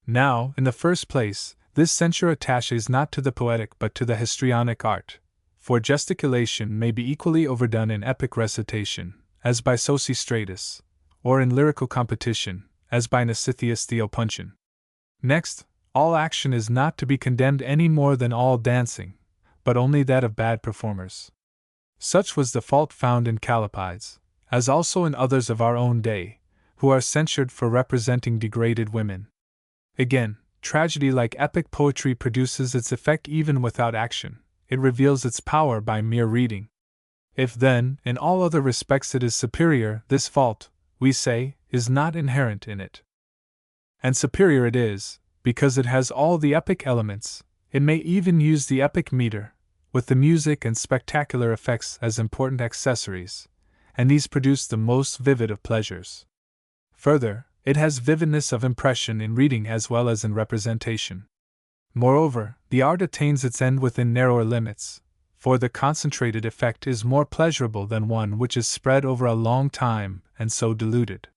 Now, in the first place, this censure attaches not to the poetic but to the histrionic art, for gesticulation may be equally overdone in epic recitation, as by Sosistratus, or in lyrical competition, as by Nausithius Theopuntian. Next, all action is not to be condemned any more than all dancing, but only that of bad performers. Such was the fault found in Callapydes, as also in others of our own day, who are censured for representing degraded women. Again, tragedy, like epic poetry, produces its effect even without action; it reveals its power by mere reading. If then, in all other respects it is superior, this fault, we say, is not inherent in it. And superior it is, because it has all the epic elements. It may even use the epic meter, with the music and spectacular effects as important accessories, and these produce the most vivid of pleasures. Further, it has vividness of impression in reading as well as in representation. Moreover, the art attains its end within narrower limits, for the concentrated effect is more pleasurable than one which is spread over a long time and so diluted.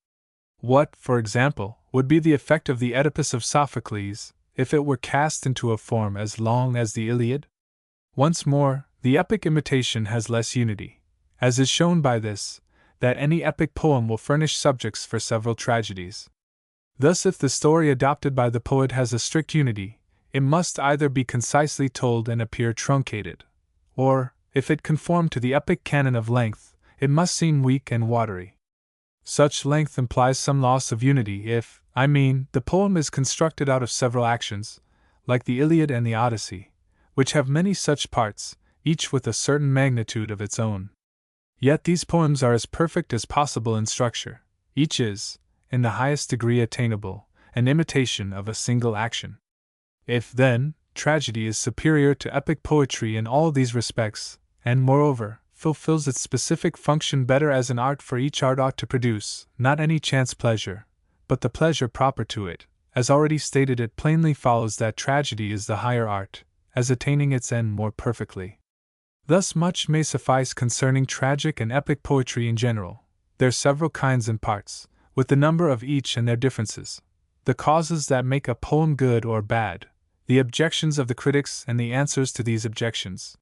What, for example, would be the effect of the Oedipus of Sophocles, if it were cast into a form as long as the Iliad? Once more, the epic imitation has less unity, as is shown by this, that any epic poem will furnish subjects for several tragedies. Thus, if the story adopted by the poet has a strict unity, it must either be concisely told and appear truncated, or, if it conform to the epic canon of length, it must seem weak and watery. Such length implies some loss of unity if, the poem is constructed out of several actions, like the Iliad and the Odyssey, which have many such parts, each with a certain magnitude of its own. Yet these poems are as perfect as possible in structure; each is, in the highest degree attainable, an imitation of a single action. If, then, tragedy is superior to epic poetry in all these respects, and, moreover, fulfills its specific function better as an art, for each art ought to produce, not any chance pleasure, but the pleasure proper to it, as already stated, it plainly follows that tragedy is the higher art, as attaining its end more perfectly. Thus much may suffice concerning tragic and epic poetry in general, their several kinds and parts, with the number of each and their differences, the causes that make a poem good or bad, the objections of the critics and the answers to these objections.